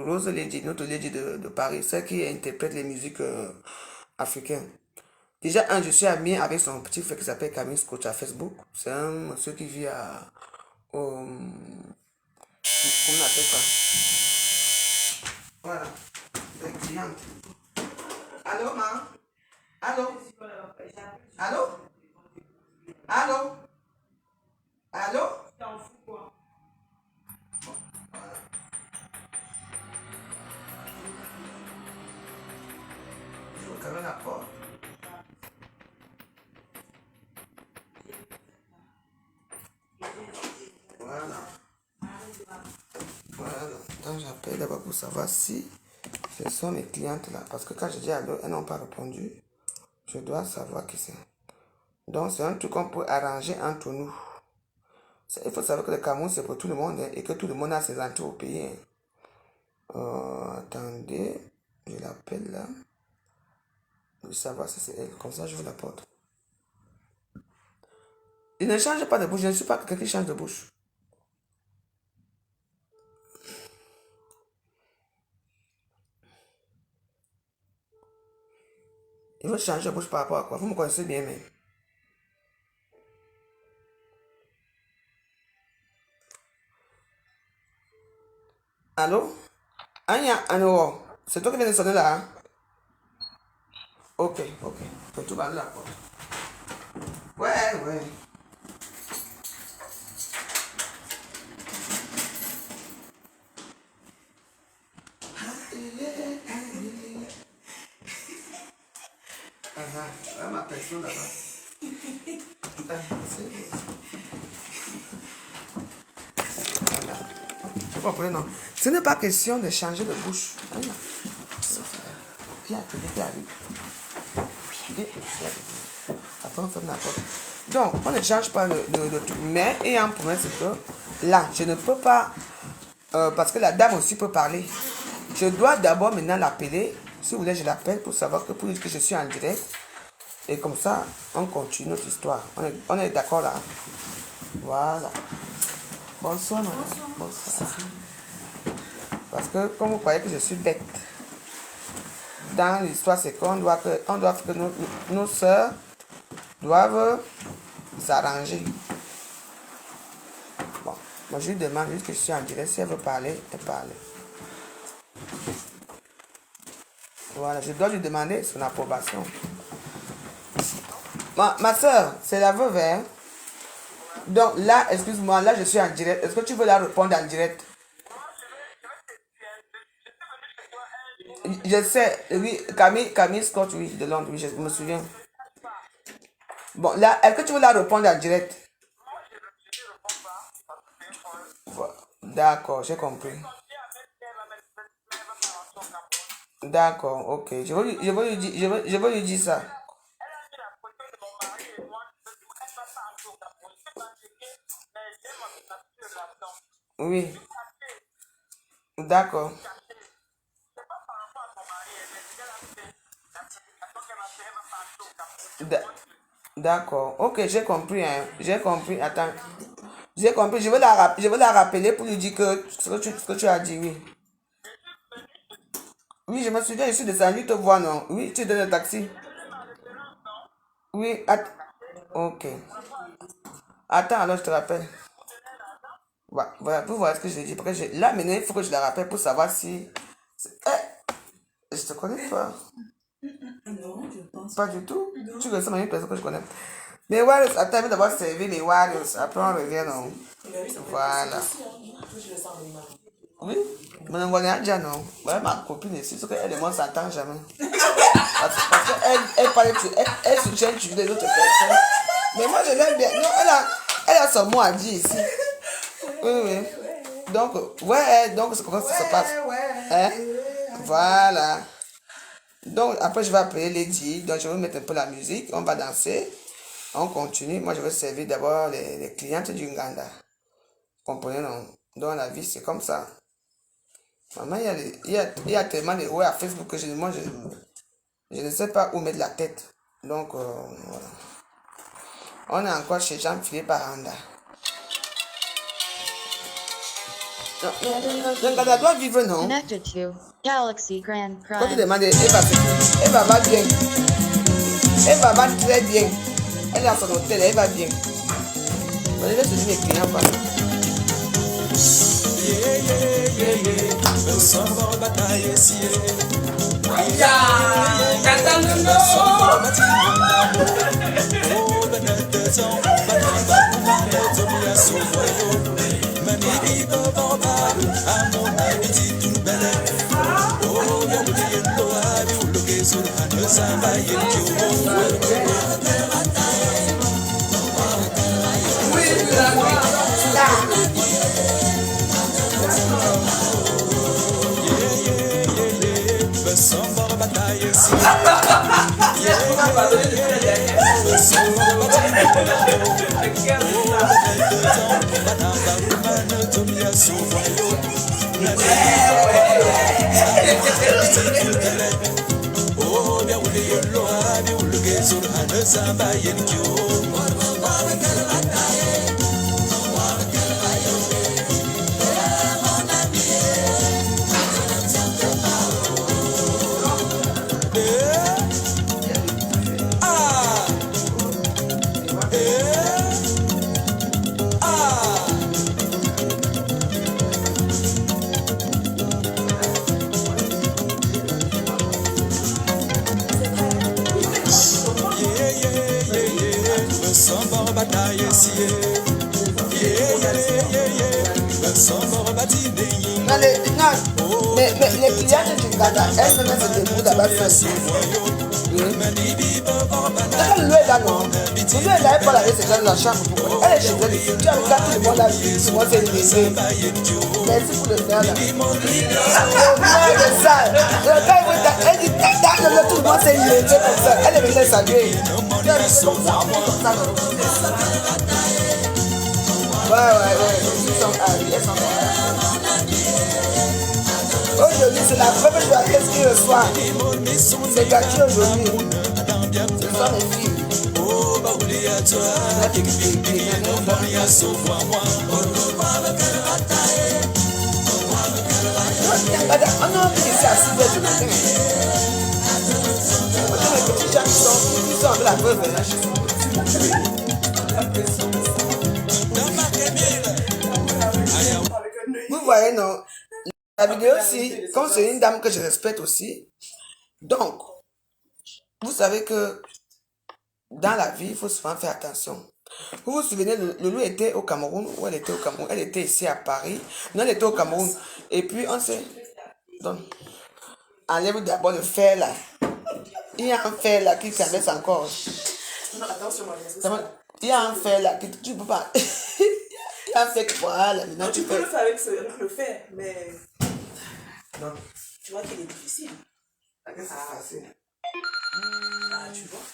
Speaker 1: Rose Lady, notre Lady de Paris, celle qui interprète les musiques africaines. Déjà, je suis ami avec son petit frère qui s'appelle Camille Scott à Facebook. C'est un monsieur qui vit à... comment on appelle ça? Voilà. Les clientes. Allô, ma? Allô? Allô? Allô? Allô?
Speaker 3: T'en fous quoi?
Speaker 1: Je vais fermer la porte. Voilà. Voilà. Donc j'appelle d'abord pour savoir si ce sont mes clientes là. Parce que quand je dis allô, elles n'ont pas répondu. Je dois savoir qui c'est. Donc c'est un truc qu'on peut arranger entre nous. Il faut savoir que le Cameroun c'est pour tout le monde, hein, et que tout le monde a ses entrées au pays. Hein. Attendez, je l'appelle là. Je veux savoir si c'est elle. Comme ça je vous la porte. Il ne change pas de bouche. Je ne suis pas quelqu'un qui change de bouche. Il veut changer de bouche par rapport à quoi? Vous me connaissez bien, mais... Allô? Anya, Ano, c'est toi qui viens de sonner là, hein? Ok. Donc, tout va là, quoi. Ouais. Ma personne là-bas. Vous comprenez, non? Ce n'est pas question de changer de bouche. Qui arrive? Attends, ferme la porte. Donc, on ne change pas le tout. Mais, et un problème, c'est que là, je ne peux pas, parce que la dame aussi peut parler. Je dois d'abord maintenant l'appeler. Si vous voulez, je l'appelle pour savoir pour dire que je suis en direct. Et comme ça, on continue notre histoire. On est d'accord là? Voilà. Bonsoir, madame. Bonsoir. Parce que, comme vous croyez que je suis bête, dans l'histoire, c'est qu'on doit que nos sœurs doivent s'arranger. Bon, moi je lui demande juste que je suis en direct. Si elle veut parler, elle parle. Voilà, je dois lui demander son approbation. Ma soeur, c'est la veuve, hein? Donc là, excuse-moi, là je suis en direct. Est-ce que tu veux la répondre en direct? Je sais, oui, Camille Scott, oui, de Londres, oui, je me souviens. Bon, là, est-ce que tu veux la répondre en direct? D'accord, j'ai compris. D'accord, ok. Je vais lui dire ça. Oui. D'accord. D'accord. Ok, j'ai compris, hein. J'ai compris. Attends. J'ai compris. Je vais la rappeler pour lui dire que ce que tu as dit, oui. Oui, je me souviens, je suis descendu te voir, non? Oui, tu es dans le taxi. Oui, ok. Attends, alors je te rappelle. Voilà, pour voir ce que j'ai dit. Parce que là, maintenant, il faut que je la rappelle pour savoir si... Je te connais pas.
Speaker 3: Non, je pense
Speaker 1: pas du tout. Non. Tu ressembles à une personne que je connais. Mais Warriors, attends d'avoir servi les Warriors. Après, on revient, non? Voilà. Oui, mais on connaît déjà, non? Voilà, ma copine ici, c'est qu'elle et moi, on s'entend jamais. Parce elle soutient toujours les autres personnes. Mais moi, je l'aime bien. Non, elle a son mot à dire ici. Oui. Donc, donc c'est comment ça se passe. Hein? Voilà. Donc, après, je vais appeler Lady. Donc, je vais mettre un peu la musique. On va danser. On continue. Moi, je vais servir d'abord les clientes du Uganda. Vous comprenez, non? Dans la vie, c'est comme ça. Maman, il y a tellement de à Facebook que je ne sais pas où mettre la tête. Donc, voilà. On est encore chez Jean-Philippe Aranda. Le Ghana doit vivre, non?
Speaker 2: Connected to Galaxy Grand
Speaker 1: Quand tu
Speaker 2: Prime.
Speaker 1: demandes, elle va bien. Elle va très bien. Elle est à son hôtel, elle va bien. Je vais te dire mes clients pas. Les clients du Ghana, elles se mettent se debout d'abord seul. Elle est là, non? Vous est là, elle parle avec ces gens dans la chambre. Elle est chez elle. Tu as regardé tout le monde là, tout le monde s'est levé. Merci pour le faire là. C'est ça. Elle dit, tout le monde s'est levé comme ça. Elle est venue saluer. Ouais. Ils sont arrivés, elles sont aujourd'hui, c'est la première fois qu'est-ce qu'il reçoit. C'est gratuit aujourd'hui. Ce sont les filles. On a pris ici à 6h du matin. Les petits gens qui sont avec la veuve. Vous voyez, non? La vidéo aussi, comme c'est une dame que je respecte aussi, donc, vous savez que dans la vie, il faut souvent faire attention. Vous vous souvenez, Loulou était au Cameroun, ou elle était au Cameroun, elle était ici à Paris, non, elle était au Cameroun, et puis on s'est... Donc, enlève d'abord le fer là. Il y a un fer là qui traverse encore.
Speaker 3: Non, attention,
Speaker 1: il y a un fer là qui tu ne peux pas... Il y a un fer qui voilà, maintenant
Speaker 3: tu peux le faire avec le fer, mais...
Speaker 1: Non.
Speaker 3: Tu vois qu'il est difficile.
Speaker 1: C'est facile.
Speaker 3: Ah, tu vois.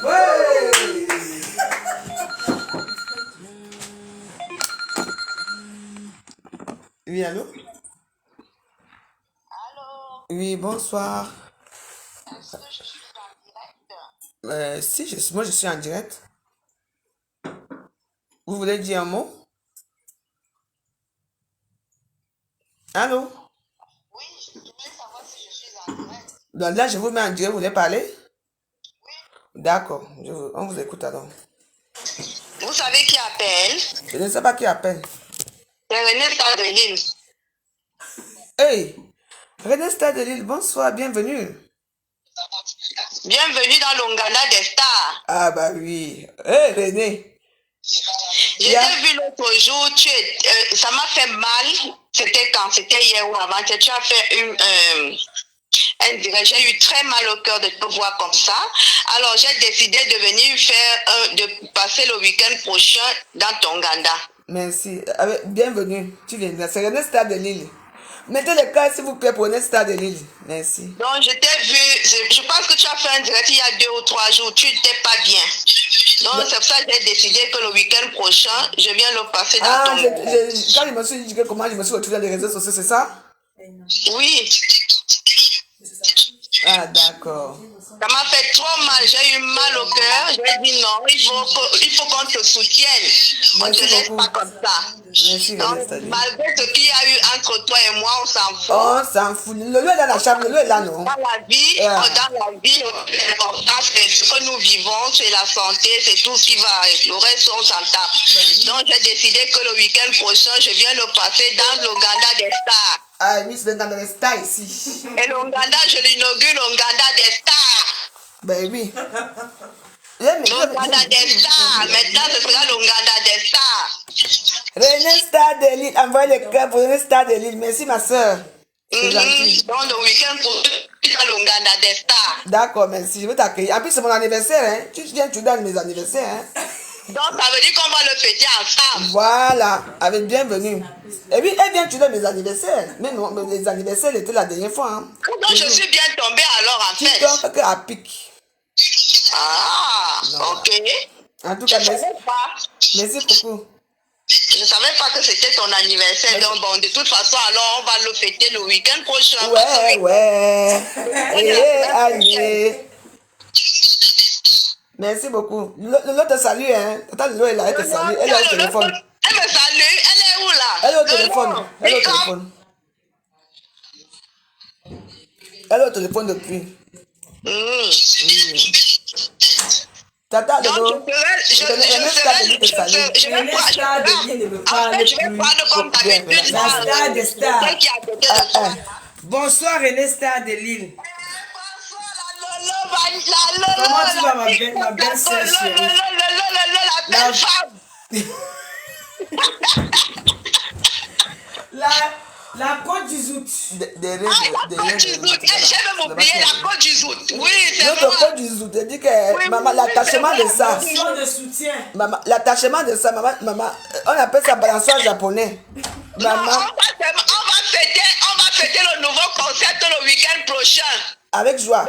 Speaker 1: Ouais. Oui, allô?
Speaker 10: Allô?
Speaker 1: Oui, bonsoir.
Speaker 10: Est-ce que je suis en direct?
Speaker 1: Si, moi je suis en direct. Vous voulez dire un mot? Allô?
Speaker 10: Oui, je voulais savoir si je suis en direct.
Speaker 1: Donc là, je vous mets en direct, vous voulez parler? Oui. D'accord, on vous écoute alors.
Speaker 8: Vous savez qui appelle?
Speaker 1: Je ne sais pas qui appelle.
Speaker 8: C'est René Star de Lille.
Speaker 1: Hey! René Star de Lille, bonsoir, bienvenue.
Speaker 8: Bienvenue dans l'Ongana des stars.
Speaker 1: Ah bah oui. Hey René!
Speaker 8: Je t'ai vu l'autre jour, ça m'a fait mal. C'était quand? C'était hier ou avant. Tu as fait j'ai eu très mal au cœur de te voir comme ça. Alors j'ai décidé de venir de passer le week-end prochain dans Tonganda.
Speaker 1: Merci. Bienvenue. Tu viens là. C'est René Star de Lille. Mettez le cœur s'il vous plaît pour René Star de Lille. Merci.
Speaker 8: Donc je t'ai vu, je pense que tu as fait un direct il y a 2 ou 3 jours. Tu n'étais pas bien. Donc c'est pour ça que j'ai décidé que le week-end prochain, je viens le passer dans Tonganda.
Speaker 1: Quand je me suis dit comment je me suis retrouvé dans les réseaux sociaux, c'est ça?
Speaker 8: Oui.
Speaker 1: Ah d'accord.
Speaker 8: Ça m'a fait trop mal, j'ai eu mal au cœur. J'ai dit non, il faut qu'on te soutienne. On ne te laisse pas comme ça.
Speaker 1: Merci,
Speaker 8: donc, malgré ce qu'il y a eu entre toi et moi, on s'en fout.
Speaker 1: On s'en fout. Le lieu est dans la chambre, le lieu est là, non?
Speaker 8: Dans la vie, l'important c'est ce que nous vivons, c'est la santé, c'est tout ce qui va. Le reste, on s'en tape. Donc j'ai décidé que le week-end prochain, je viens le passer dans l'Ouganda des stars.
Speaker 1: Ah oui, c'est dans les stars ici.
Speaker 8: Et l'Ouganda, je l'inaugure l'Ouganda des stars.
Speaker 1: Ben oui.
Speaker 8: L'Ouganda des stars. Maintenant, ce sera l'Ouganda des stars.
Speaker 1: René Star de Lille, envoyez le cœur pour René Star de Lille. Merci ma soeur. C'est gentil.
Speaker 8: Donc le week-end pour l'Ouganda des stars.
Speaker 1: D'accord, merci. Je vais t'accueillir. En plus, c'est mon anniversaire. Hein. Tu viens, tu donnes mes anniversaires. Hein.
Speaker 8: Donc ça veut dire qu'on va le fêter ensemble.
Speaker 1: Voilà, avec bienvenue. Et puis, elle vient, tu donnes mes anniversaires. Mais non, mes anniversaires étaient la dernière fois. Hein.
Speaker 8: Donc je suis bien tombée alors en fait.
Speaker 1: Tu tombes que à pic.
Speaker 8: Ah, non. Ok.
Speaker 1: En tout cas, merci. Merci beaucoup.
Speaker 8: Je ne savais pas que c'était ton anniversaire. Donc bon, de toute façon, alors on va le fêter le week-end prochain.
Speaker 1: Ouais. Allez. Merci beaucoup. L'autre te salue, hein. Tata Lolo est là, elle te salue. Elle est au téléphone.
Speaker 8: Elle me salue. Elle est où là?
Speaker 1: Elle est au téléphone. Elle est au téléphone. Elle est au téléphone depuis. Tata Lolo.
Speaker 8: Je vais prendre comme d'habitude
Speaker 3: la star des stars. Bonsoir René Star de Lille. Comment tu vas ma belle sœur chérie?
Speaker 8: La belle femme.
Speaker 3: La Côte du Zout.
Speaker 8: La Côte du Zout. J'ai même oublié la Côte du Zout. Oui, c'est vrai.
Speaker 1: Notre Côte du Zout, elle dit que maman, l'attachement de ça.
Speaker 3: De soutien.
Speaker 1: Maman, l'attachement de ça, maman, on appelle ça balançoire japonais. Maman.
Speaker 8: On va fêter le nouveau concept le week-end prochain.
Speaker 1: Avec joie.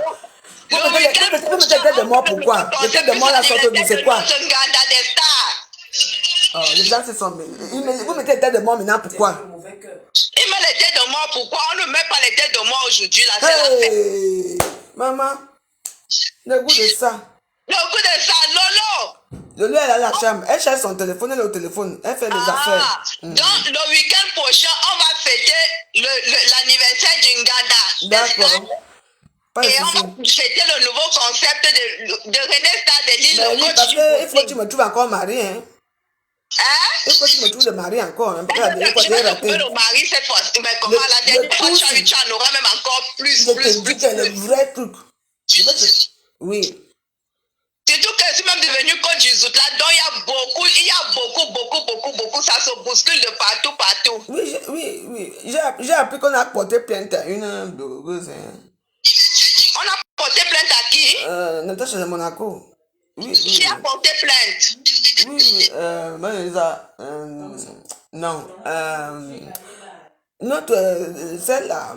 Speaker 1: Vous mettez tête de mort, pourquoi? Le tête de mort, la sorte de c'est quoi? Oh, les gens se sont... Vous mettez tête de mort maintenant, pourquoi?
Speaker 8: Il met les têtes de mort, pourquoi? On ne met pas les têtes de mort aujourd'hui, là, c'est la fête.
Speaker 1: Maman, le goût de ça.
Speaker 8: Le goût de ça, Lolo.
Speaker 1: Lolo, elle a la chambre. Elle cherche son téléphone, elle est au téléphone. Elle fait les affaires.
Speaker 8: Donc, le week-end prochain, on va fêter l'anniversaire d'Unganda.
Speaker 1: D'accord.
Speaker 8: Et on va fêter le nouveau concept de René Star de Lille.
Speaker 1: Mais oui, parce qu'il faut que tu me trouves encore marié, hein. Il faut que tu me trouves le mari encore, hein.
Speaker 8: Je vais trouver le mari cette fois-ci. Mais comment la dernière fois, tu en auras même encore plus.
Speaker 1: Je te dis que le vrai truc. Oui.
Speaker 8: Surtout que c'est même devenu Côte du Zout. Là-dedans, il y a beaucoup. Ça se bouscule de partout.
Speaker 1: Oui. J'ai appris qu'on a porté plainte à une blogueuse, hein.
Speaker 8: On a porté plainte à qui?
Speaker 1: Natacha de Monaco. Oui.
Speaker 8: Qui a porté plainte?
Speaker 1: Oui, non. Notre, celle-là,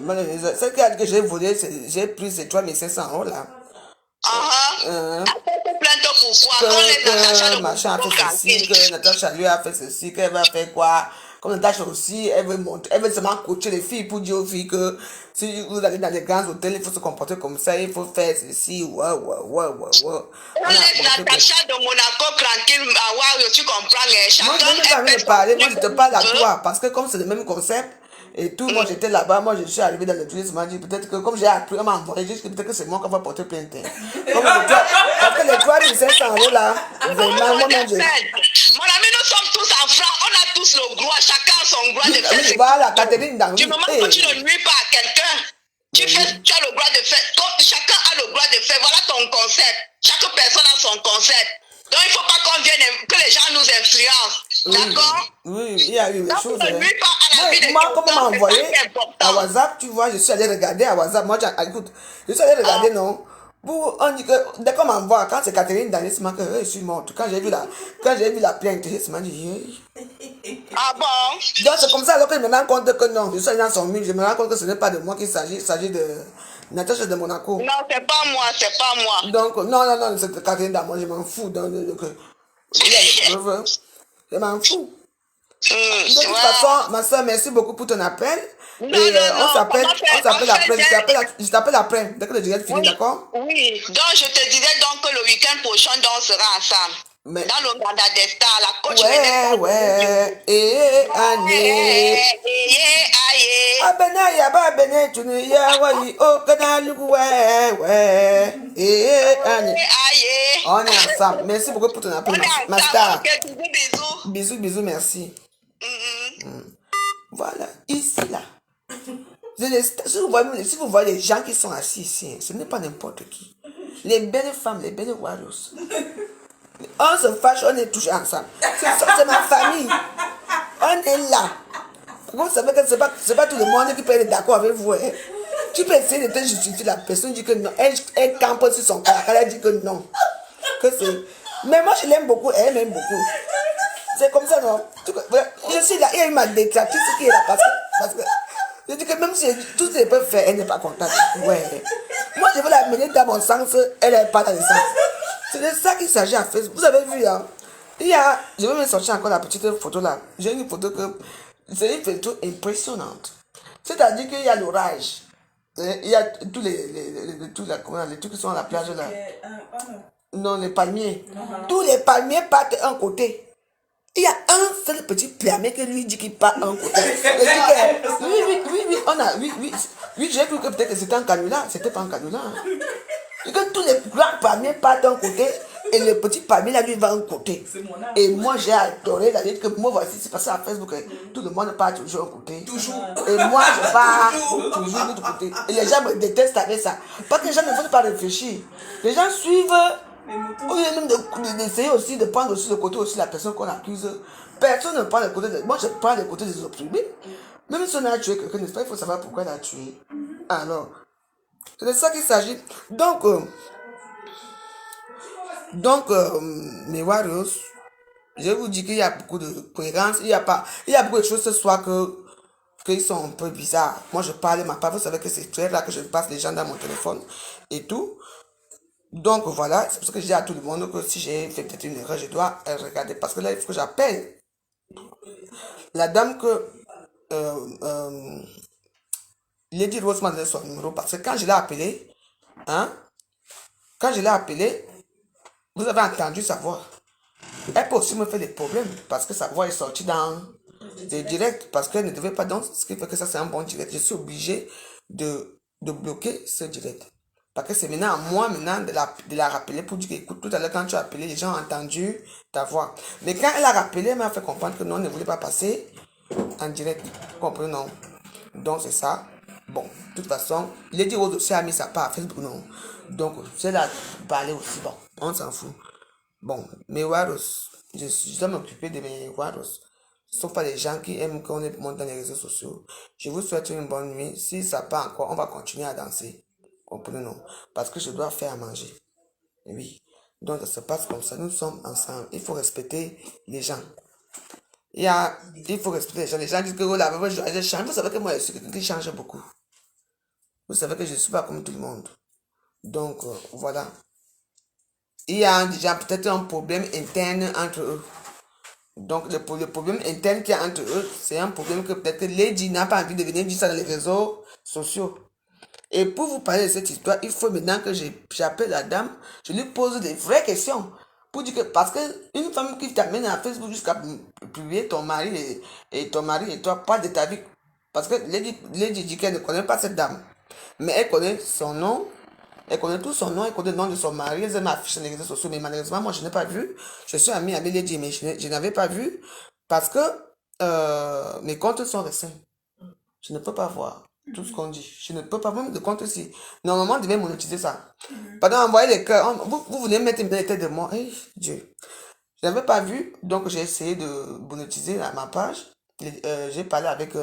Speaker 1: celle que j'ai volée, j'ai pris ces 3500 € là.
Speaker 8: Elle porté plainte pourquoi?
Speaker 1: Que machin a fait ceci, que Natacha lui a fait ceci, qu'elle va faire quoi? Comme Natacha aussi, elle veut seulement coacher les filles pour dire aux filles que si vous allez dans les grands hôtels, il faut se comporter comme ça, il faut faire ceci, ouais.
Speaker 8: On laisse Natacha de Monaco tranquille, tu comprends,
Speaker 1: moi, je ne vais pas me parler, moi je te parle à toi, parce que comme c'est le même concept, et tout. Moi, j'étais là-bas. Moi, je suis arrivé dans le tourisme. Je m'a dit, peut-être que comme j'ai appris, on m'a envoyé, je dis peut-être que c'est moi qui va porter plainte. Parce que les 3500 € là, vraiment, moi-même,
Speaker 8: Mon ami, nous sommes tous en France. On a tous le droit. Chacun a son droit de faire.
Speaker 1: Oui, voilà, Catherine Dangui.
Speaker 8: Du moment que tu ne nuis pas à quelqu'un, tu as le droit de faire. Chacun a le droit de faire. Voilà ton concept. Chaque personne a son concept. Donc, il ne faut pas qu'on vienne, que les gens nous influencent. D'accord?
Speaker 1: Oui, il y a eu des choses.
Speaker 8: Ne nuis pas à la vie de
Speaker 1: Moi, comme on m'a
Speaker 8: quelqu'un,
Speaker 1: envoyé
Speaker 8: c'est ça qui est important.
Speaker 1: à WhatsApp, tu vois, je suis allé regarder à WhatsApp. Moi, écoute, je suis allé regarder, non? On dit que, dès qu'on m'envoie, quand c'est Catherine Daniel, c'est que je suis morte. Quand j'ai vu la plainte, je me dit,
Speaker 8: ah bon?
Speaker 1: Donc, c'est comme ça, alors que je me rends compte que non, je suis allé dans son mur, je me rends compte que ce n'est pas de moi qu'il s'agit, il s'agit de Natacha de Monaco.
Speaker 8: Non, c'est pas moi, c'est pas moi.
Speaker 1: Donc, non, c'est Catherine Daniel, moi, je m'en fous. Donc, je m'en fous. De toute façon, ma soeur, merci beaucoup pour ton appel.
Speaker 8: Non,
Speaker 1: on s'appelle après. Je t'appelle après, dès que le direct finit, d'accord?
Speaker 8: Oui, donc je te disais donc que le week-end prochain, donc, on sera ensemble. Mais... dans le Ganda Desta, la coach.
Speaker 1: Ouais. Ané. Abena ya ba bene tunu ya wayi o kanalu ouais. Ané. On est ensemble. Merci beaucoup pour ton appel, ma star. Bisous, merci. Voilà, ici là. Si vous voyez les gens qui sont assis ici, ce n'est pas n'importe qui. Les belles femmes, les belles warriors. On se fâche, on est tous ensemble. C'est ma famille. On est là. Vous savez que c'est pas tout le monde qui peut être d'accord avec vous. Hein. Tu peux essayer de te justifier, la personne dit que non. Elle campe sur son caractère, elle dit que non. Mais moi je l'aime beaucoup, elle m'aime beaucoup. C'est comme ça, non? Je suis là, il y a eu ma détractrice qui est là parce que je dis que même si tout ce qu'elle peut faire, elle n'est pas contente. Ouais. Moi je veux la mener dans mon sens, elle n'est pas dans le sens. C'est de ça qu'il s'agit à Facebook. Vous avez vu, hein? Je vais me sortir encore la petite photo là. J'ai une photo c'est une photo impressionnante. C'est-à-dire qu'il y a l'orage. Il y a tous les trucs qui sont à la plage là. Non, les palmiers. Tous les palmiers partent un côté. Il y a un seul petit palmier qui lui dit qu'il part un côté. Oui, j'ai cru que peut-être que c'était un canular. C'était pas un canular. Et que tous les grands palmiers partent d'un côté et le petit palmier là lui va un côté. Et moi j'ai adoré la dire que moi voici c'est passé à Facebook, tout le monde part toujours un côté. Toujours. Et moi je pars toujours de l'autre côté. Et les gens me détestent avec ça. Parce que les gens ne veulent pas réfléchir. Les gens suivent. Au lieu même d'essayer aussi de prendre aussi le côté aussi la personne qu'on accuse. Personne ne prend le côté de. Moi je prends le côté des opprimés. Même si on a tué quelqu'un, n'est-ce pas, il faut savoir pourquoi il a tué. Alors. C'est de ça qu'il s'agit. Donc, mes warriors, je vous dis qu'il y a beaucoup de cohérence. Il y a beaucoup de choses ce soir qui sont un peu bizarres. Moi, je parle ma part. Vous savez que c'est très rare que je passe les gens dans mon téléphone et tout. Donc, voilà. C'est pour ça que je dis à tout le monde que si j'ai fait peut-être une erreur, je dois regarder. Parce que là, il faut que j'appelle la dame que... Lady Rose m'a donné son numéro parce que quand je l'ai appelé, vous avez entendu sa voix. Elle peut aussi me faire des problèmes parce que sa voix est sortie dans des directs parce qu'elle ne devait pas, donc ce qui fait que ça c'est un bon direct. Je suis obligé de bloquer ce direct. Parce que c'est maintenant à moi de la rappeler pour dire qu'écoute, tout à l'heure quand tu as appelé, les gens ont entendu ta voix. Mais quand elle a rappelé, elle m'a fait comprendre que non, elle ne voulait pas passer en direct. Vous comprenez, non? Donc c'est ça. Bon, de toute façon, Lady Rose aussi a mis sa part à Facebook, non? Donc, c'est là parler aussi. Bon, on s'en fout. Bon, mes warros, je dois m'occuper de mes warros. Ce ne sont pas les gens qui aiment qu'on monte dans les réseaux sociaux. Je vous souhaite une bonne nuit. Si ça part encore, on va continuer à danser. Comprenez, non? Parce que je dois faire à manger. Oui. Donc, ça se passe comme ça. Nous sommes ensemble. Il faut respecter les gens. Il faut respecter les gens. Les gens disent que je change. Vous savez que moi, je suis quelqu'un qui change beaucoup. Vous savez que je ne suis pas comme tout le monde. Donc, voilà. Il y a déjà peut-être un problème interne entre eux. Donc, le problème interne qu'il y a entre eux, c'est un problème que peut-être Lady n'a pas envie de venir dire ça dans les réseaux sociaux. Et pour vous parler de cette histoire, il faut maintenant que j'appelle la dame, je lui pose des vraies questions. Pour dire que, parce qu'une femme qui t'amène à Facebook jusqu'à publier ton mari et toi, parle de ta vie Parce que Lady dit qu'elle ne connaît pas cette dame. Mais elle connaît son nom. Elle connaît tout son nom. Elle connaît le nom de son mari. Elle m'a affiché sur les réseaux sociaux. Mais malheureusement, moi, je n'ai pas vu. Je suis amie avec Lady, mais je n'avais pas vu. Parce que mes comptes sont récents. Je ne peux pas voir tout ce qu'on dit. Je ne peux pas même de compte aussi. Normalement, on devait monétiser ça. Pendant envoyer les cœurs, vous venez mettre une tête de moi. Hey, Dieu. Je n'avais pas vu. Donc, j'ai essayé de monétiser ma page. J'ai parlé avec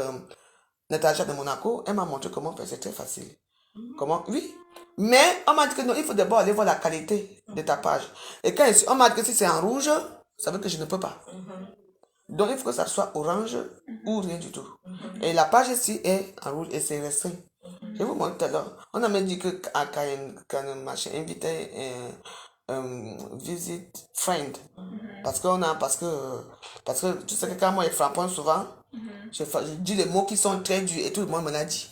Speaker 1: Natacha de Monaco. Elle m'a montré comment faire. C'est très facile. Comment? Oui. Mais on m'a dit que non, il faut d'abord aller voir la qualité de ta page. Et quand on m'a dit que si c'est en rouge, ça veut dire que je ne peux pas. Donc, il faut que ça soit orange ou rien du tout. Et la page ici est en rouge et c'est restreint. Je vous montre tout à l'heure. On a même dit que quand un machin invitait visit friend. Parce que tu sais que quand moi je frappe souvent, je dis des mots qui sont très durs et tout le monde me l'a dit.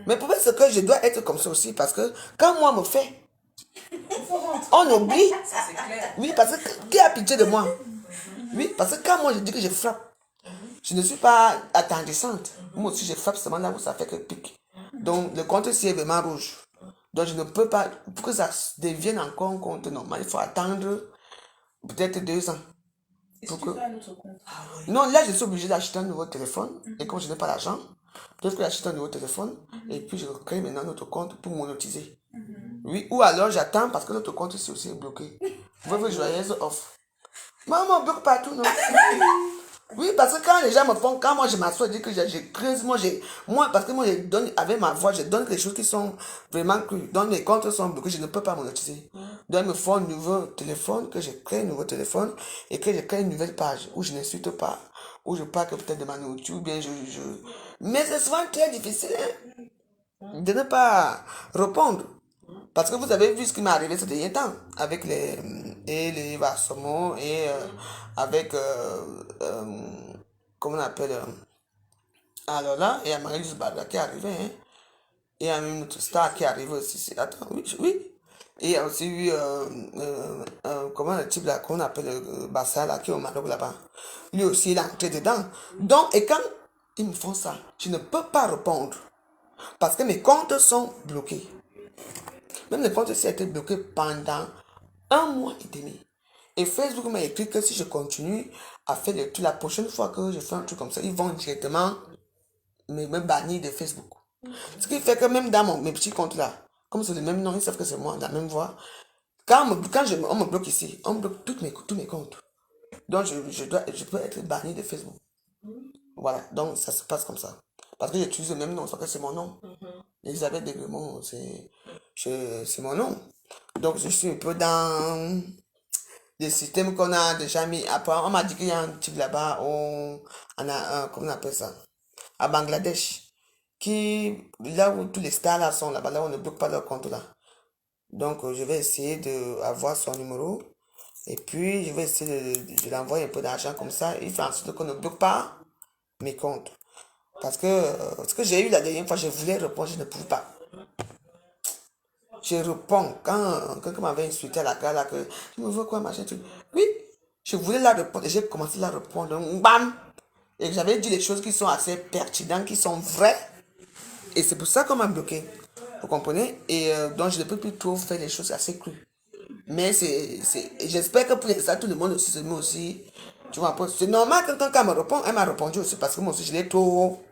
Speaker 1: Mais pour moi, c'est que je dois être comme ça aussi parce que quand moi me fait, on oublie. Oui, parce que qui a pitié de moi? Oui, parce que quand moi je dis que je frappe, je ne suis pas attendrissante. Moi aussi je frappe seulement là où ça fait que pique. Donc le compte ici est vraiment rouge. Donc je ne peux pas, pour que ça devienne encore un compte normal, il faut attendre peut-être 2 ans. Est-ce que tu fais un autre compte? Non, là je suis obligé d'acheter un nouveau téléphone. Et comme je n'ai pas l'argent, je peux acheter un nouveau téléphone. Et puis je crée maintenant notre compte pour monétiser. Oui, ou alors j'attends parce que notre compte ici aussi est bloqué. Veuve joyeuse off. Maman, on bloque partout, non? Oui, parce que quand les gens me font, quand moi je m'assois, je dis que je creuse, parce que moi je donne, avec ma voix, je donne des choses qui sont vraiment crues. Donc mes comptes sont bloqués, je ne peux pas monétiser. Donc ils me font un nouveau téléphone, que je crée un nouveau téléphone, et que je crée une nouvelle page, où je n'insulte pas, où je parle peut-être de ma nourriture, ou bien Mais c'est souvent très difficile, de ne pas répondre. Parce que vous avez vu ce qui m'est arrivé ces derniers temps avec les Vassomo et avec comment on appelle alors là, il y a Marie-Lise Barga qui est arrivée, hein. Il y a une autre star qui est arrivée aussi. Attends, oui. Et il y a aussi eu comment le type là qu'on appelle Bassa là qui est au Maroc là-bas. Lui aussi il est entré dedans. Donc, et quand ils me font ça, je ne peux pas répondre parce que mes comptes sont bloqués. Même le compte aussi a été bloqué pendant 1 mois et demi. Et Facebook m'a écrit que si je continue à faire des trucs, la prochaine fois que je fais un truc comme ça, ils vont directement me bannir de Facebook. Ce qui fait que même dans mes petits comptes là, comme c'est le même nom, ils savent que c'est moi, la même voix. Quand on me bloque ici, on me bloque tous mes comptes. Donc je peux être banni de Facebook. Voilà, donc ça se passe comme ça. Parce que j'utilise le même nom, parce que c'est mon nom. Elisabeth Degremont, c'est mon nom. Donc je suis un peu dans des systèmes qu'on a déjà mis. Après, on m'a dit qu'il y a un type là-bas, comment on appelle ça? À Bangladesh. Là où tous les stars là sont là-bas, là où on ne bloque pas leur compte là. Donc je vais essayer d'avoir son numéro. Et puis je vais essayer de lui envoyer un peu d'argent comme ça. Il fait en sorte qu'on ne bloque pas mes comptes. Parce que ce que j'ai eu la dernière fois, je voulais répondre, je ne pouvais pas. Je réponds quand quelqu'un m'avait insulté à la gare là que tu me veux quoi machin truc. Oui, je voulais la répondre et j'ai commencé à la répondre. Bam! Et j'avais dit des choses qui sont assez pertinentes, qui sont vraies. Et c'est pour ça qu'on m'a bloqué. Vous comprenez? Et donc je ne peux plus trop faire les choses assez crues. Mais j'espère que pour ça, tout le monde aussi se met aussi. Tu vois, c'est normal que quand elle me répond, elle m'a répondu aussi parce que moi aussi je l'ai trop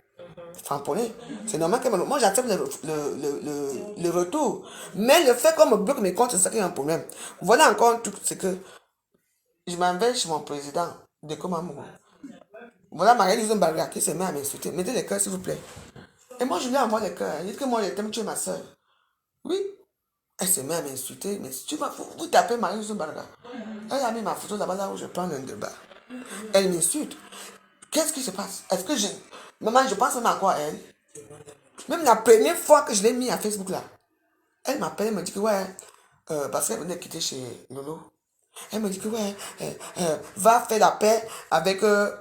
Speaker 1: framponné. C'est normal qu'elle me répond. Moi j'accepte le retour. Mais le fait qu'on me bloque mes comptes, c'est ça qui est un problème. Voilà encore un truc, c'est que je m'en vais chez mon président de Komamougou. Voilà Marie-Lise Barga qui se met à m'insulter. Mettez les cœurs s'il vous plaît. Et moi je lui envoie les cœurs. Il dit que moi je t'aime, tu es ma soeur. Oui. Elle se met à m'insulter. Mais tu vas, vous tapez Marie-Lise Barga. Elle a mis ma photo là-bas là où je prends un débat. Elle m'insulte. Qu'est-ce qui se passe? Est-ce que maman, je pense même à quoi elle? Même la première fois que je l'ai mis à Facebook là, elle m'appelle, elle me dit que ouais, parce qu'elle venait quitter chez Lolo. Elle me dit que ouais, va faire la paix avec, comment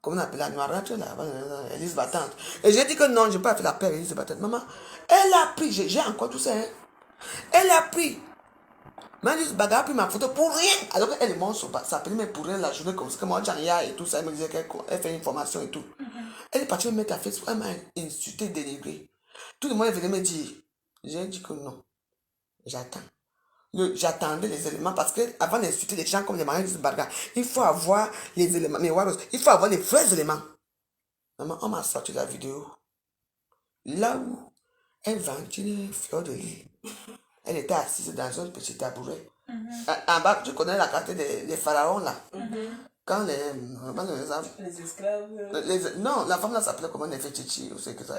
Speaker 1: on appelle la noirâtre là, Elise Battante. Et j'ai dit que non, je ne peux pas faire la paix avec Elise Battante. Maman, elle a pris, j'ai encore tout ça, hein. Elle a pris Marius Baga a pris ma photo pour rien. Alors qu'elle montre sa première pour rien la journée comme ça, que moi, Jean-Ya et tout ça, elle me disait qu'elle fait une formation et tout. Elle est partie me mettre à Facebook, elle m'a insulté, dénigré. Tout le monde venait me dire. J'ai dit que non. J'attends. J'attendais les éléments parce que avant d'insulter les gens comme les Marius Baga, il faut avoir les éléments. Mais Waros, il faut avoir les vrais éléments. Maman, on m'a sorti la vidéo. Là où elle ventilait une fleur de lit. Elle était assise dans un petit tabouret. En bas, tu connais la carte des pharaons là. Quand les esclaves. Non, la femme là s'appelait comment, Nefertiti ou c'est que ça.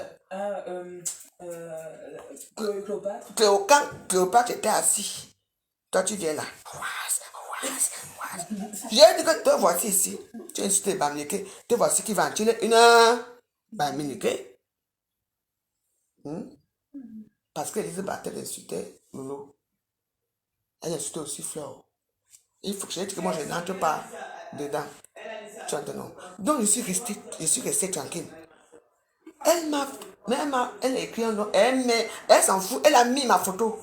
Speaker 3: Cléopâtre.
Speaker 1: Quand Cléopâtre était assis, toi tu viens là. J'ai dit que te voici ici. Tu es insulté Bamileke. Te voici qui ventile une Bamileke. Parce qu'Elisabeth elle insultait Lolo. Elle insultait aussi Fleur. Il faut que je dise que moi je n'entre pas dedans. Tu entends? Donc je suis resté tranquille. Elle a écrit un nom. Elle s'en fout. Elle a mis ma photo.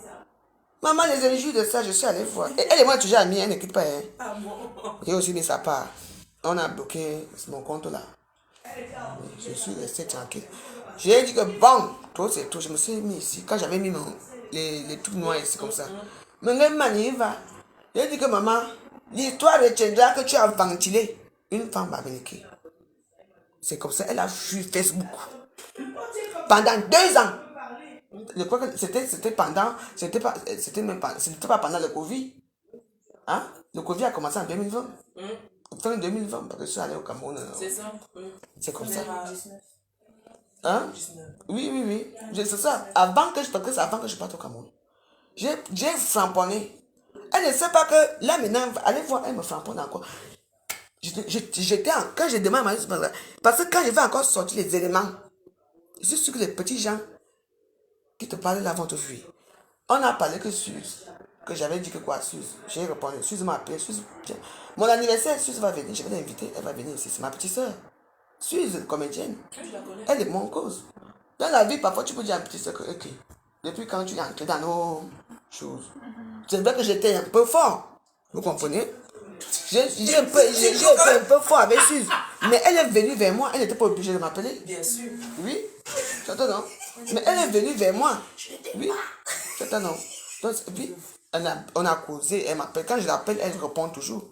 Speaker 1: Maman, les injures de ça, je suis allée voir. Et elle et moi, toujours amis, elle n'écoute pas. Hein. J'ai aussi mis sa part. On a bloqué mon compte là. Je suis resté tranquille. J'ai dit que bon, trop c'est tout. Je me suis mis ici. Quand j'avais mis les trucs noirs ici comme ça. Mais le mani va. J'ai dit que maman, l'histoire retiendra que tu as ventilé une femme babéniquée. C'est comme ça. Elle a fui Facebook. Pendant 2 ans. Je crois que c'était pendant. C'était pas pendant le Covid. Hein? Le Covid a commencé en 2020. Fin 2020, parce que je suis allé au Cameroun.
Speaker 3: C'est ça.
Speaker 1: C'est comme ça. Hein? Oui. C'est ça. Avant que je parte au Cameroun. J'ai framponné. Elle ne sait pas que là maintenant, allez voir, elle me framponne encore. Quand je demande à Marius, parce que quand je vais encore sortir les éléments, je suis sûr que les petits gens qui te parlaient là vont te fuir. On a parlé que Suze, que j'avais dit que quoi, Suze. J'ai répondu, Suze m'a appelé, Suze. Mon anniversaire, Suze va venir, je vais l'inviter, elle va venir ici, c'est ma petite soeur. Suze, comédienne. Elle est mon cause. Dans la vie, parfois, tu peux dire à une petite soeur que, ok, depuis quand tu es entré dans nos choses. C'est vrai que j'étais un peu fort, vous comprenez? J'ai été un peu fort avec Suze. Mais elle est venue vers moi, elle n'était pas obligée de m'appeler.
Speaker 3: Bien sûr.
Speaker 1: Oui, j'entends non. Mais elle est venue vers moi. Oui, j'entends non. Donc, puis, on a causé, elle m'appelle. Quand je l'appelle, elle répond toujours.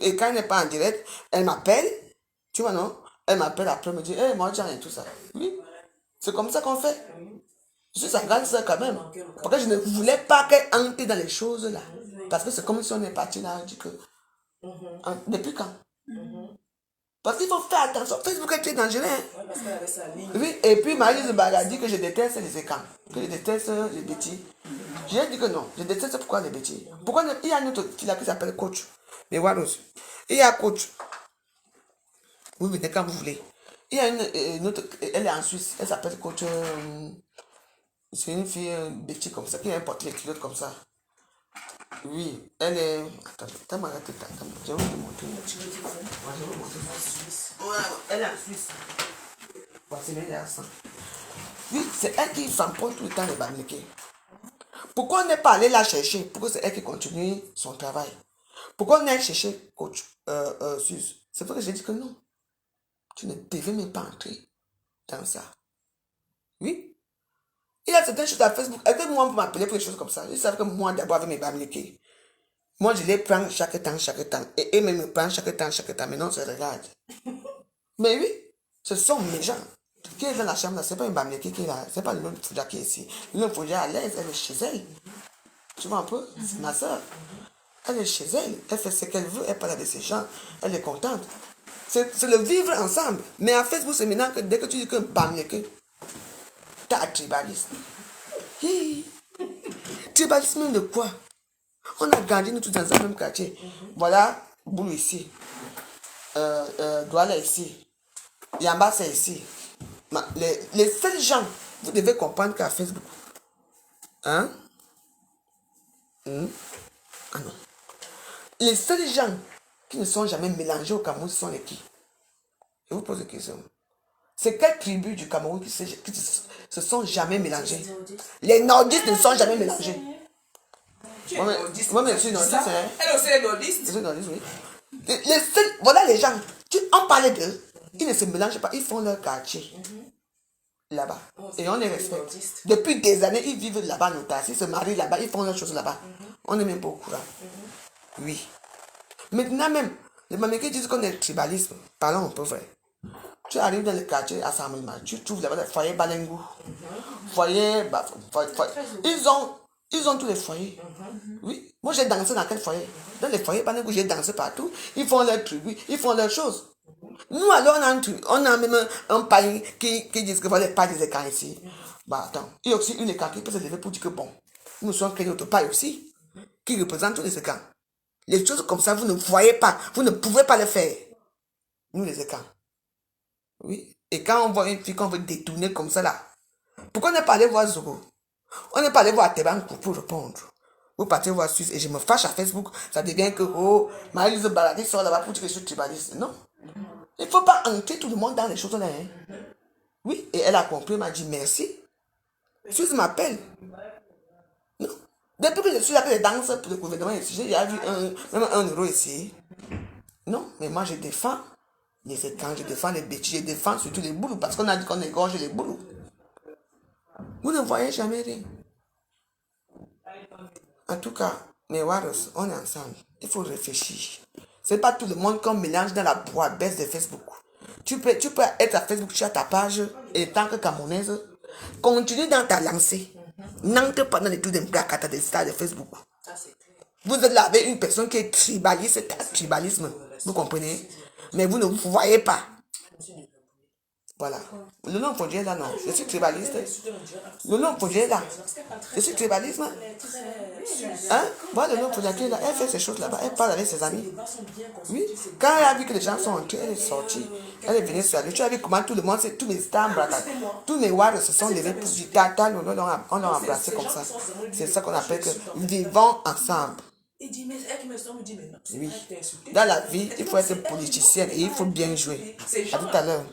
Speaker 1: Et quand elle n'est pas en direct, elle m'appelle. Tu vois non? Elle m'appelle après, elle me dit, hey, moi, j'ai et tout ça. Oui, c'est comme ça qu'on fait. Je suis sa grande soeur quand même. Parce que je ne voulais pas qu'elle entre dans les choses là. Parce que c'est comme si on est parti là, je dis que. Depuis quand? Parce qu'il faut faire attention. Facebook est très dangereux. Oui, et puis Marius Baga dit que je déteste les écrans. Que je déteste les bêtises. J'ai dit que non. Je déteste pourquoi les bêtises. Pourquoi il y a une autre fille là qui s'appelle Coach. Mais voilà aussi. Il y a Coach. Vous venez quand vous voulez. Il y a une autre. Elle est en Suisse. Elle s'appelle Coach. C'est une fille bêtise comme ça. Qui a importé les culottes comme ça. Oui, elle est. Attends, je vais vous montrer. Elle est en Suisse. Voici, elle est à 100. Oui, c'est elle qui s'emporte tout le temps les Bamileke. Pourquoi on n'est pas allé la chercher? Pourquoi c'est elle qui continue son travail? Pourquoi on est allé chercher coach Suisse? C'est vrai que j'ai dit que non. Tu ne devais même pas entrer dans ça. Oui. Il y a certaines choses à Facebook. Est-ce que moi, on peut m'appeler pour des choses comme ça? Je savais que moi, d'abord, avec mes Bamileke, moi, je les prends chaque temps. Et eux-mêmes me prennent chaque temps. Mais non, c'est regarde. Mais oui, ce sont mes gens. Qui est dans la chambre là, c'est pas une Bamileke qui est là. C'est pas le Lone Fouja qui est ici. Le Lone Fouja à l'aise, elle est chez elle. Tu vois un peu? C'est ma soeur. Elle est chez elle. Elle fait ce qu'elle veut. Elle parle avec ses gens. Elle est contente. C'est le vivre ensemble. Mais à Facebook, c'est maintenant que dès que tu dis que Bamileke, t'as tribalisme. Tribalisme de quoi? On a grandi nous tous dans un même quartier. Voilà, Boulou ici. Douala ici. Yamba c'est ici. Les seuls gens, vous devez comprendre qu'à Facebook. Hein? Ah non. Les seuls gens qui ne sont jamais mélangés au Cameroun, ce sont les qui? Je vous pose une question. C'est quelle tribu du Cameroun qui se sont jamais mélangés? Les nordistes ne sont jamais mélangés. Moi, mais je suis nordiste.
Speaker 3: Elle aussi est nordiste.
Speaker 1: Je suis nordiste, oui. Voilà les gens. On parlait d'eux. Ils ne se mélangent pas. Ils font leur quartier. Là-bas. Et on les respecte. Depuis des années, ils vivent là-bas, nos tasses. Ils se marient là-bas. Ils font leurs choses là-bas. On n'est même pas au courant. Oui. Maintenant même, les Mamékés disent qu'on est tribalisme. Parlons un peu vrai. Tu arrives dans le quartier à Samuel, tu trouves là-bas les foyers Balengou. Foyer. Ils ont tous les foyers. Oui. Moi, j'ai dansé dans quel foyer? Dans les foyers Balengou, j'ai dansé partout. Ils font leurs tribus, ils font leurs choses. Nous, alors, on a même un païen qui dit que voilà, pas des écarts ici. Bah, attends. Il y a aussi une écart qui peut se lever pour dire que bon, nous sommes créés notre paille aussi, qui représente tous les écarts. Les choses comme ça, vous ne voyez pas, vous ne pouvez pas les faire. Nous, les écarts. Oui. Et quand on voit une fille qu'on veut détourner comme ça là, pourquoi on n'est pas allé voir Zogo? On n'est pas allé voir Tebankou pour répondre. Vous partez voir Suisse et je me fâche à Facebook, ça devient que, oh, Marie-Lise Baladi sort là-bas pour dire que je suis tribaliste. Non. Il ne faut pas entrer tout le monde dans les choses là. Hein. Oui, et elle a compris, elle m'a dit merci. Suisse m'appelle. Non. Depuis que je suis là, que les danses pour le gouvernement ici, j'ai vu même 1 euro ici. Non, mais moi je défends les étangs, je défends les bêtises, je défends surtout les boulots, parce qu'on a dit qu'on égorge les boulots. Vous ne voyez jamais rien. En tout cas, mes Waros, on est ensemble. Il faut réfléchir. C'est pas tout le monde qu'on mélange dans la baisse de Facebook. Tu peux être à Facebook, tu as ta page, et tant que Camerounaise, continue dans ta lancée. N'entre pas dans les trucs de placata des stars de Facebook. Vous êtes là avec une personne qui est tribaliste, c'est tribalisme. Vous comprenez? Mais vous ne vous voyez pas. Voilà. Le nom Fondien là, non. Je suis tribaliste. Le nom Fondien là. Je suis tribaliste. Hein? Voilà le nom Fondien là. Elle fait ces choses là-bas. Elle parle avec ses amis. Oui. Quand elle a vu que les gens sont entrés, elle est sortie. Elle est venue sur lui. Tu as vu comment tout le monde, tous les stars, tous les warriors se sont levés pour du tata. On l'a embrassé comme ça. C'est ça qu'on appelle que vivons ensemble. Oui. Dans la vie, il faut être politicien et il faut bien jouer. À tout à l'heure.